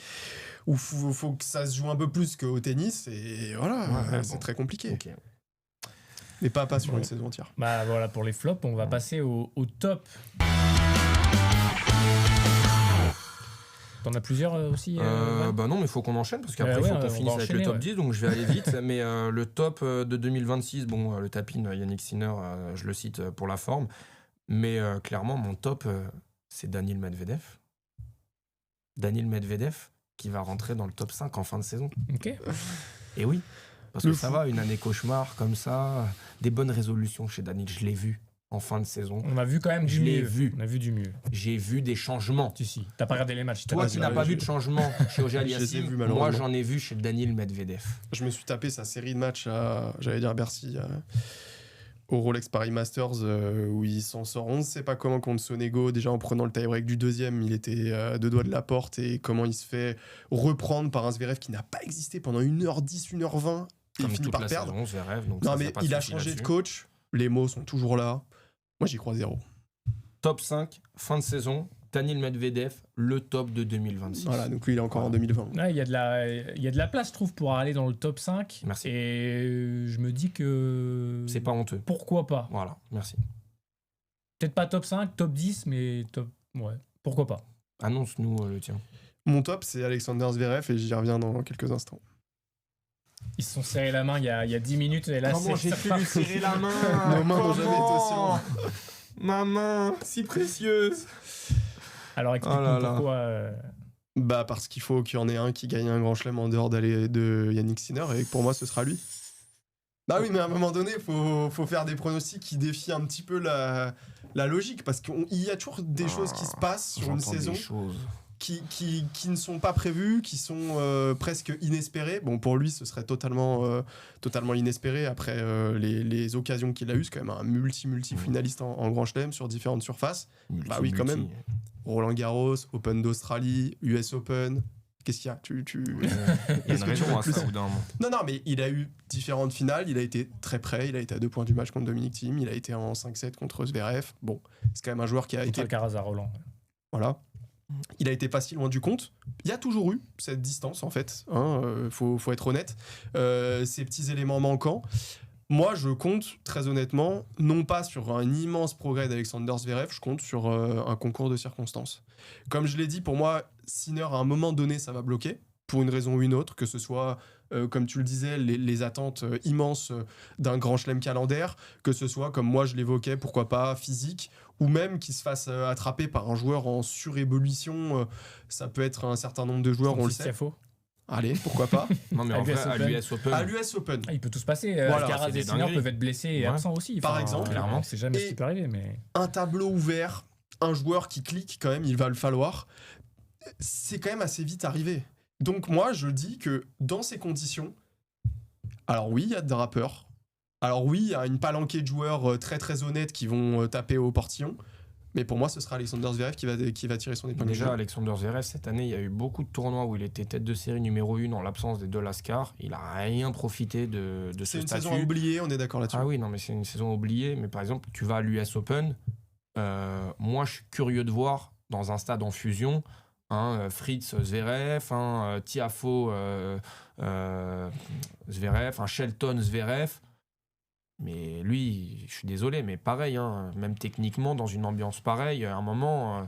où faut que ça se joue un peu plus qu'au tennis, et voilà, Ouais, c'est bon. très compliqué. Ok. Mais pas sur Bon. une saison entière. Bah voilà pour les flops, on va passer au top. T'en as plusieurs aussi Van Bah non, mais il faut qu'on enchaîne parce qu'après il Ouais, faut on qu'on va finisse avec le enchaîner, top ouais. 10, donc je vais aller vite. Mais le top de 2026, bon, le tapin Yannick Sinner, je le cite pour la forme. Mais clairement, mon top, c'est Daniil Medvedev. Daniil Medvedev qui va rentrer dans le top 5 en fin de saison. Ok. Et oui, parce Le que ça fou. va, une année cauchemar comme ça, des bonnes résolutions chez Daniil, je l'ai vu en fin de saison. On a vu quand même du Je l'ai mieux. vu. On a vu du mieux. J'ai vu des changements. Si. T'as pas regardé les matchs. t'as Toi pas qui vu. n'as pas je- vu de changement chez Auger Je les ai Aliassime, vus, moi malheureusement. j'en ai vu chez Daniil Medvedev. Je me suis tapé sa série de matchs à, j'allais dire Bercy, au Rolex Paris Masters, où il s'en sort, on ne sait pas comment contre Sonego. Déjà en prenant le tie-break du deuxième, il était à 2 doigts de la porte, et comment il se fait reprendre par un Zverev qui n'a pas existé pendant 1h10, 1h20, et il Comme finit toute par la perdre. saison, Zverev, donc Non ça, mais y a pas de il a souci changé de là-dessus. coach, les mots sont toujours là. Moi j'y crois zéro. Top 5, fin de saison, Daniil Medvedev, le top de 2026. Voilà, donc lui il est encore en 2020. Ouais, il y a de la place, je trouve, pour aller dans le top 5. Merci. Et je me dis que. C'est pas honteux. Pourquoi pas Voilà, merci. Peut-être pas top 5, top 10, mais top. Ouais, pourquoi pas Annonce-nous le tien. Mon top c'est Alexander Zverev, et j'y reviens dans quelques instants. Ils se sont serrés la main il y a 10 minutes, et là, Comment c'est j'ai pu lui serrer la main Nos mains n'ont jamais été aussi Comment longues. Ma main, si précieuse. Alors explique-nous Oh là là. pourquoi. Bah parce qu'il faut qu'il y en ait un qui gagne un grand chelem en dehors d'aller de Yannick Sinner, et pour moi ce sera lui. Bah oui, mais à un moment donné, faut faire des pronostics qui défient un petit peu la logique, parce qu'il y a toujours des choses qui se passent sur une J'entends saison des choses. qui ne sont pas prévues, qui sont presque inespérées. Bon, pour lui, ce serait totalement inespéré après les occasions qu'il a eues. C'est quand même un multi-finaliste en Grand Chelem sur différentes surfaces. Bah oui, quand même. Roland Garros, Open d'Australie, US Open. Qu'est-ce qu'il y a Il y a une raison à ça, au bout d'un moment. Non, mais il a eu différentes finales. Il a été très près. Il a été à 2 points du match contre Dominic Thiem. Il a été en 5-7 contre Zverev. Bon, c'est quand même un joueur qui a Contre été... Alcaraz à Roland. Voilà. Il a été pas si loin du compte. Il y a toujours eu cette distance, en fait. Faut être honnête. Ces petits éléments manquants. Moi, je compte, très honnêtement, non pas sur un immense progrès d'Alexander Zverev, je compte sur un concours de circonstances. Comme je l'ai dit, pour moi, Sinner, à un moment donné, ça va bloquer, pour une raison ou une autre, que ce soit, comme tu le disais, les attentes immenses d'un grand chelem calendaire, que ce soit, comme moi je l'évoquais, pourquoi pas, physique, ou même qu'il se fasse attraper par un joueur en surébullition. Ça peut être un certain nombre de joueurs, on le sait. Tiafoe. Allez, pourquoi pas. Non, mais en vrai, à l'US Open. À l'US Open. Il peut tout se passer. Voilà, Alcaraz c'est des et Sinner dingueries. peuvent être blessés et Ouais. absents aussi. Par exemple. Clairement, c'est jamais Et- ce qui peut arriver. Mais... Un tableau ouvert, un joueur qui clique quand même, il va le falloir. C'est quand même assez vite arrivé. Donc moi, je dis que dans ces conditions, alors oui, il y a des rappeurs. Alors oui, il y a une palanquée de joueurs très très honnêtes qui vont taper au portillon. Mais pour moi, ce sera Alexander Zverev qui va tirer son épingle du Déjà, jeu. Alexander Zverev, cette année, il y a eu beaucoup de tournois où il était tête de série numéro 1 en l'absence des deux Lascar. Il a rien profité de C'est ce une statut. saison à oublier, on est d'accord là-dessus. Ah oui, non, mais c'est une saison oubliée. Mais par exemple, tu vas à l'US Open. Moi, je suis curieux de voir dans un stade en fusion Fritz Zverev, Tiafoe Zverev, Shelton Zverev. Mais lui, je suis désolé, mais pareil, même techniquement, dans une ambiance pareille, à un moment,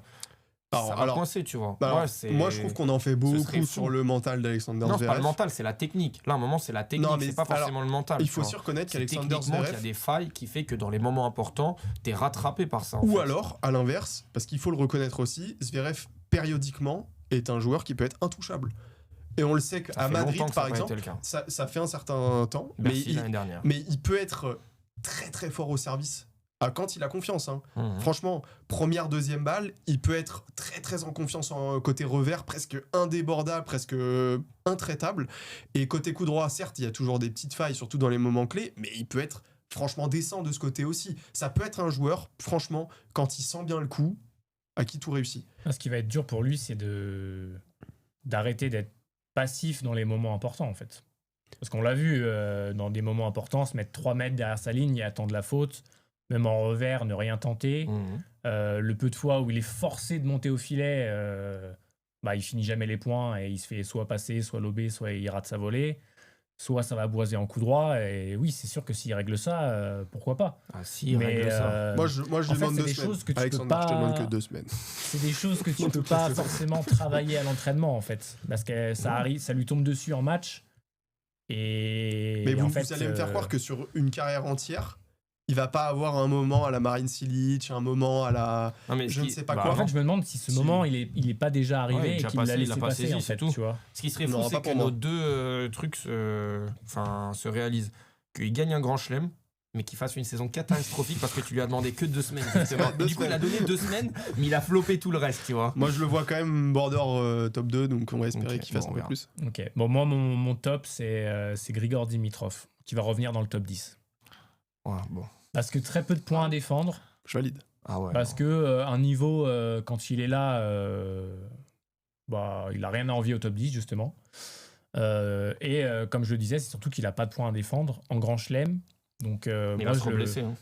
ça va coincer, tu vois. Bah alors, Ouais, moi, je trouve qu'on en fait serait beaucoup fou. sur le mental d'Alexander Non, c'est Zverev. pas le mental, c'est la technique. Là, à un moment, c'est la technique, Non, mais c'est pas alors, forcément le mental. Il tu faut vois. aussi reconnaître C'est qu'Alexander techniquement qu'il y a Zverev... des failles qui fait que dans les moments importants, t'es rattrapé par ça. en Ou fait. alors, à l'inverse, parce qu'il faut le reconnaître aussi, Zverev, périodiquement, est un joueur qui peut être intouchable. Et on le sait Ça qu'à fait Madrid, longtemps que ça par n'a pas exemple, été le cas. ça fait un certain temps, Bercy l'année dernière. mais il peut être très très fort au service. Quand il a confiance. Franchement, première, deuxième balle, il peut être très très en confiance en côté revers, presque indébordable, presque intraitable. Et côté coup droit, certes, il y a toujours des petites failles, surtout dans les moments clés, mais il peut être franchement décent de ce côté aussi. Ça peut être un joueur, franchement, quand il sent bien le coup, à qui tout réussit. Ce qui va être dur pour lui, c'est d'arrêter d'être passif dans les moments importants, en fait. Parce qu'on l'a vu, dans des moments importants, se mettre 3 mètres derrière sa ligne et attendre la faute, même en revers, ne rien tenter. Le peu de fois où il est forcé de monter au filet, il finit jamais les points et il se fait soit passer, soit lober, soit il rate sa volée, soit ça va boiser en coup droit. Et oui, c'est sûr que s'il règle ça, pourquoi pas. Ah si, il règle ça. Moi, je en lui fait, demande c'est 2 des semaines. choses que tu peux Alexander, pas- je te demande que 2 semaines. C'est des choses que tu peux pas forcément travailler à l'entraînement, en fait. Parce que ça arrive, ça lui tombe dessus en match. Et Mais en vous, fait, vous allez me faire croire que sur une carrière entière, il va pas avoir un moment à la Marine Cilic, un moment à la... Non, mais je ce ne qui- sais pas bah, quoi. En fait, je me demande si ce Si. moment, il est pas déjà arrivé Ouais, il est et déjà qu'il l'a passé, il laissé l'a pas passer, saisi, en c'est fait, tout. tu vois. Ce qui serait Non, fou, pas c'est pour que moi. nos deux trucs se réalisent. Qu'il gagne un grand chelem, mais qu'il fasse une saison catastrophique parce que tu lui as demandé que 2 semaines. justement. Deux Du coup, il a semaines. donné 2 semaines, mais il a floppé tout le reste, tu vois. Moi, je le vois quand même border top 2, donc on va espérer Ok, qu'il fasse bon, un on peu verra. plus. Ok. Bon, moi, mon top, c'est Grigor Dimitrov, qui va revenir dans le top 10. Ouais, bon. Parce que très peu de points à défendre. Je valide. Ah ouais. Parce non. que un niveau, quand il est là, il a rien à envier au top 10, justement. Comme je le disais, c'est surtout qu'il a pas de points à défendre en grand chelem. Donc, Mais il moi, va se blesser. Hein.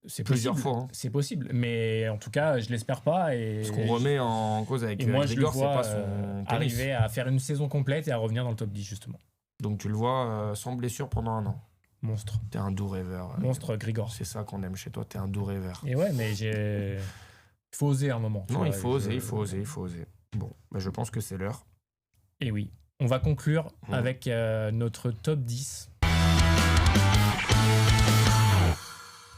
c'est Plusieurs possible. fois, hein. C'est possible. Mais en tout cas, je l'espère pas. Et Ce qu'on remet en cause avec et moi, je le Grigor, c'est vois pas son tennis. arriver à faire une saison complète et à revenir dans le top 10, justement. Donc tu le vois sans blessure pendant 1 an. Monstre. T'es un doux rêveur. Monstre Grigor. C'est ça qu'on aime chez toi, t'es un doux rêveur. Et ouais, mais il faut oser un moment. tu Non, vois, il faut je- oser, il faut oser, il faut oser. Bon, bah, je pense que c'est l'heure. Et oui. On va conclure Mhm. avec notre top 10.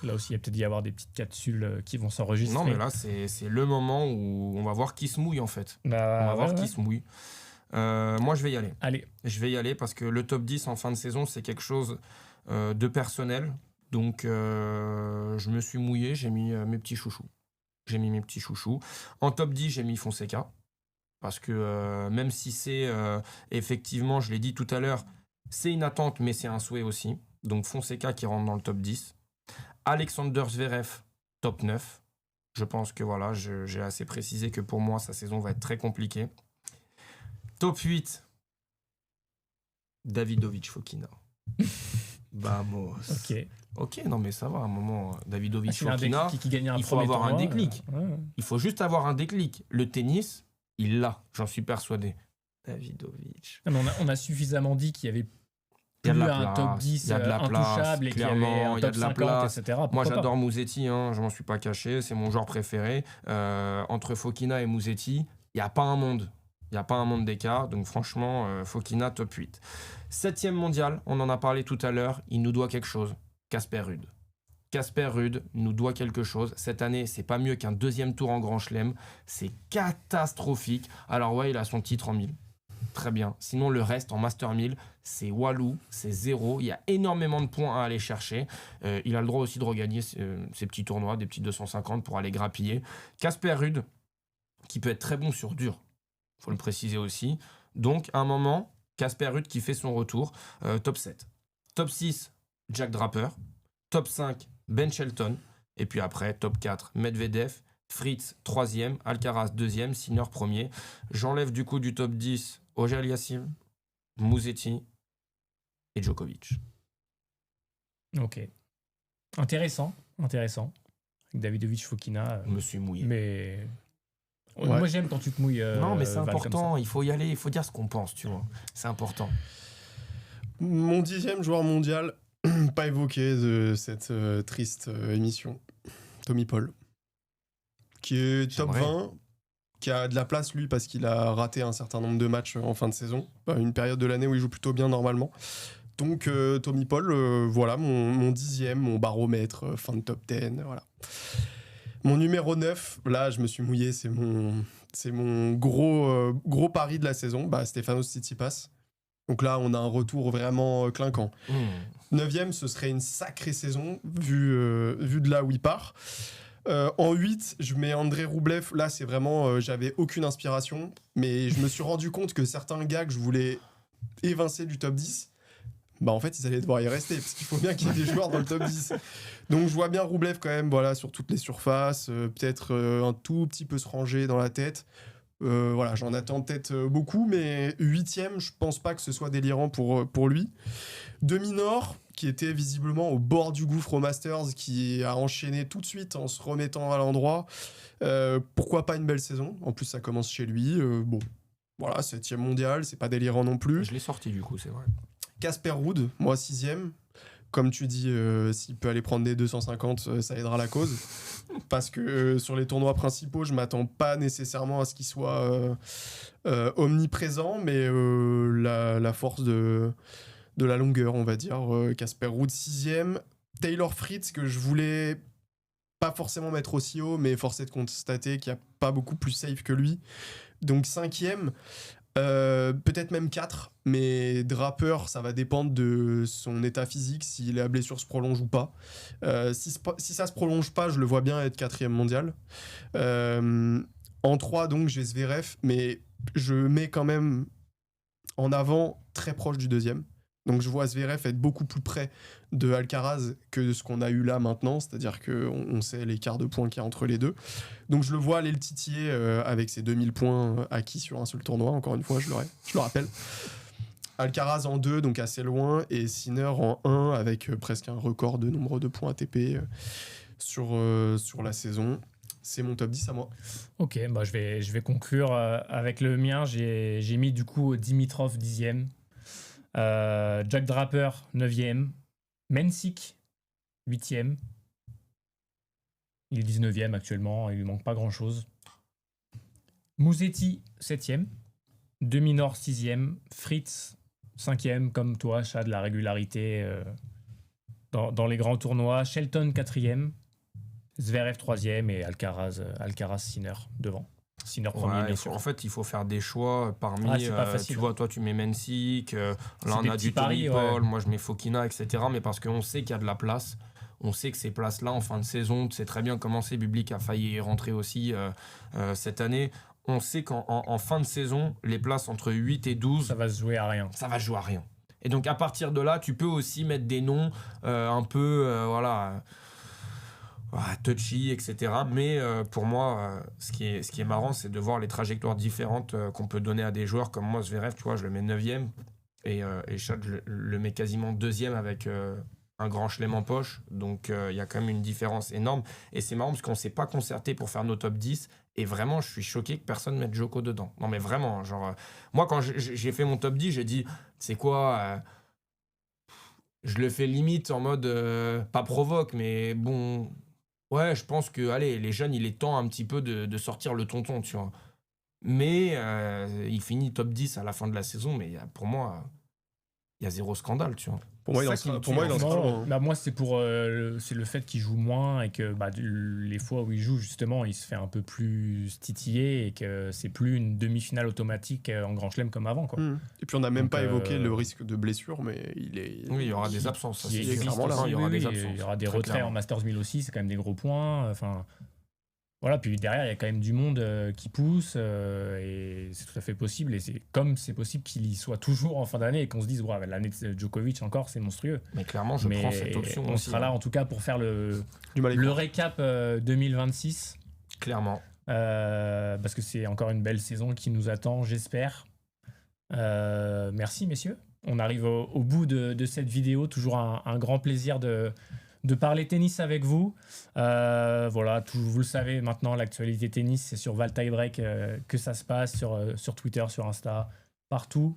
Là aussi, il y a peut-être y avoir des petites capsules qui vont s'enregistrer. Non, mais là, c'est le moment où on va voir qui se mouille, en fait. Bah, On va voir ouais, qui ouais. se mouille. Moi, je vais y aller. Allez, Je vais y aller parce que le top 10 en fin de saison, c'est quelque chose de personnel. Donc, je me suis mouillé, j'ai mis mes petits chouchous. En top 10, j'ai mis Fonseca. Parce que même si c'est, effectivement, je l'ai dit tout à l'heure, c'est une attente, mais c'est un souhait aussi. Donc, Fonseca qui rentre dans le top 10. Alexander Zverev, top 9. Je pense que voilà, j'ai assez précisé que pour moi, sa saison va être très compliquée. Top 8, Davidovich Fokina. Vamos. Ok, non mais ça va, à un moment, Davidovich Fokina, il faut avoir un déclic. Il faut juste avoir un déclic. Le tennis, il l'a, j'en suis persuadé. Davidovich. On a suffisamment dit qu'il y avait un top 10 intouchable et qu'il y avait un top 50, etc. Moi, j'adore Musetti, je m'en suis pas caché, c'est mon joueur préféré. Entre Fokina et Musetti, il n'y a pas un monde. Il n'y a pas un monde d'écart, donc franchement, Fokina, top 8. 7e mondial, on en a parlé tout à l'heure, il nous doit quelque chose. Casper Ruud. Casper Ruud nous doit quelque chose. Cette année, c'est pas mieux qu'un 2e tour en Grand Chelem. C'est catastrophique. Alors ouais, il a son titre en 1000. Très bien. Sinon, le reste en Master 1000, c'est walou, c'est 0. Il y a énormément de points à aller chercher. Il a le droit aussi de regagner ses petits tournois, des petits 250 pour aller grappiller. Casper Ruud, qui peut être très bon sur dur, faut le préciser aussi. Donc, à un moment, Casper Ruud qui fait son retour. Top 7. Top 6, Jack Draper. Top 5, Ben Shelton. Et puis après, top 4, Medvedev. Fritz, 3e. Alcaraz, 2e. Sinner, 1er. J'enlève du coup du top 10 Auger-Aliassime, Musetti et Djokovic. Ok. Intéressant. Avec Davidovich Fokina. Je me suis mouillé. Mais... Ouais. Moi, j'aime quand tu te mouilles. Non, mais c'est important. Il faut y aller. Il faut dire ce qu'on pense, tu vois. C'est important. Mon 10e joueur mondial, pas évoqué de cette triste émission. Tommy Paul. Qui est top 20, qui a de la place, lui, parce qu'il a raté un certain nombre de matchs en fin de saison. Une période de l'année où il joue plutôt bien, normalement. Donc, Tommy Paul, voilà, mon 10e, mon baromètre, fin de top 10, voilà. Mon numéro 9, là, je me suis mouillé, c'est mon gros pari de la saison, Stefanos Tsitsipas. Donc là, on a un retour vraiment clinquant. 9e, ce serait une sacrée saison, vu de là où il part. En 8, je mets André Roublev. Là, c'est vraiment... j'avais aucune inspiration, mais je me suis rendu compte que certains gars que je voulais évincer du top 10... en fait, ils allaient devoir y rester, parce qu'il faut bien qu'il y ait des joueurs dans le top 10. Donc, je vois bien Roublev quand même, voilà, sur toutes les surfaces, peut-être un tout petit peu se ranger dans la tête. Voilà, j'en attends peut-être beaucoup, mais 8e, je pense pas que ce soit délirant pour lui. Demi-Nord, qui était visiblement au bord du gouffre au Masters, qui a enchaîné tout de suite en se remettant à l'endroit. Pourquoi pas une belle saison ? En plus, ça commence chez lui. Voilà, 7e mondial, c'est pas délirant non plus. Je l'ai sorti du coup, c'est vrai. Casper Ruud, moi 6e. Comme tu dis, s'il peut aller prendre des 250, ça aidera la cause. Parce que sur les tournois principaux, je m'attends pas nécessairement à ce qu'il soit omniprésent, mais la force de la longueur, on va dire. Casper Ruud 6e. Taylor Fritz, que je voulais pas forcément mettre aussi haut, mais force est de constater qu'il n'y a pas beaucoup plus safe que lui. Donc 5e. Peut-être même 4, mais Draper, ça va dépendre de son état physique, si la blessure se prolonge ou pas. Si ça se prolonge pas, je le vois bien être 4e mondial. En 3, donc, j'ai Zverev, mais je mets quand même en avant très proche du 2e. Donc je vois Zverev être beaucoup plus près de Alcaraz que de ce qu'on a eu là maintenant, c'est-à-dire qu'on sait l'écart de points qu'il y a entre les deux. Donc je le vois aller le titiller avec ses 2000 points acquis sur un seul tournoi, encore une fois, je le rappelle. Alcaraz en 2, donc assez loin, et Sinner en 1, avec presque un record de nombre de points ATP sur la saison. C'est mon top 10 à moi. Ok, je vais conclure avec le mien. J'ai mis du coup Dimitrov 10e. Jack Draper 9e, Mensik 8e, il est 19e actuellement, il lui manque pas grand chose. Musetti 7e, Demi-Nord 6e, Fritz 5e, comme toi, Chad, la régularité dans les grands tournois, Shelton 4e, Zverev 3e et Alcaraz Sinner devant. Sinner premier, bien sûr. En fait, il faut faire des choix parmi. C'est pas facile. Tu vois, toi, tu mets Mensik, là, on a du Tony Paul, moi, je mets Fokina, etc. Mais parce qu'on sait qu'il y a de la place. On sait que ces places-là, en fin de saison, tu sais très bien comment c'est. Bublik a failli y rentrer aussi cette année. On sait qu'en fin de saison, les places entre 8 et 12... Ça va se jouer à rien. Ça va se jouer à rien. Et donc, à partir de là, tu peux aussi mettre des noms un peu, touchy, etc. Mais pour moi, ce qui est marrant, c'est de voir les trajectoires différentes qu'on peut donner à des joueurs. Comme moi, Zverev, tu vois, je le mets 9e. Et Chad, je le mets quasiment 2e avec... un grand chelem en poche, donc il y a quand même une différence énorme. Et c'est marrant parce qu'on ne s'est pas concerté pour faire nos top 10, et vraiment, je suis choqué que personne mette Djoko dedans. Non mais vraiment, genre, moi quand j'ai fait mon top 10, j'ai dit, c'est quoi, je le fais limite en mode, pas provoque, mais bon, ouais, je pense que, allez, les jeunes, il est temps un petit peu de sortir le tonton, tu vois. Mais il finit top 10 à la fin de la saison, mais pour moi, il y a zéro scandale, tu vois. Pour moi, il en sera loin. Bah, moi, c'est c'est le fait qu'il joue moins et que les fois où il joue, justement, il se fait un peu plus titiller et que c'est plus une demi-finale automatique en Grand Chelem comme avant, quoi. Et puis, on n'a même pas évoqué le risque de blessure, mais il est... Oui, il y aura des absences. Il y aura des retraits en Masters 1000 aussi, c'est quand même des gros points. Enfin... Voilà, puis derrière, il y a quand même du monde qui pousse et c'est tout à fait possible. Et c'est possible qu'il y soit toujours en fin d'année et qu'on se dise, ouais, l'année de Djokovic encore, c'est monstrueux. Mais clairement, je prends cette option on aussi. sera là en tout cas pour faire le récap 2026. Clairement. Parce que c'est encore une belle saison qui nous attend, j'espère. Merci, messieurs. On arrive au bout de cette vidéo. Toujours un grand plaisir de parler tennis avec vous. Voilà, vous le savez maintenant, l'actualité tennis, c'est sur Val Tie Break que ça se passe, sur Twitter, sur Insta, partout,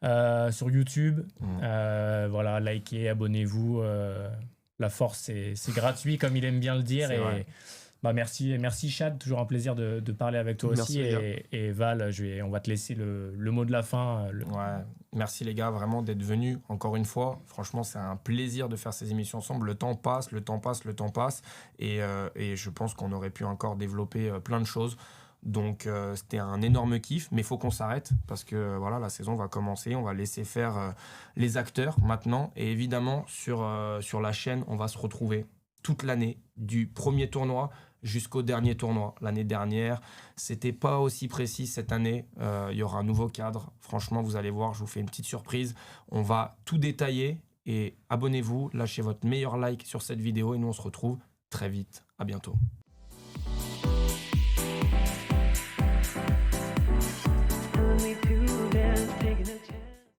sur YouTube. Voilà, likez, abonnez-vous. La force, c'est gratuit, comme il aime bien le dire. Et merci Chad, toujours un plaisir de parler avec toi aussi. Et Val, on va te laisser le mot de la fin. Ouais. Merci les gars, vraiment d'être venus encore une fois. Franchement, c'est un plaisir de faire ces émissions ensemble. Le temps passe. Et je pense qu'on aurait pu encore développer plein de choses. Donc c'était un énorme kiff, mais il faut qu'on s'arrête parce que voilà, la saison va commencer. On va laisser faire les acteurs maintenant. Et évidemment, sur la chaîne, on va se retrouver toute l'année, du premier tournoi jusqu'au dernier tournoi. L'année dernière, c'était pas aussi précis. Cette année, il y aura un nouveau cadre. Franchement, vous allez voir, je vous fais une petite surprise. On va tout détailler et abonnez-vous, lâchez votre meilleur like sur cette vidéo et nous on se retrouve très vite. À bientôt.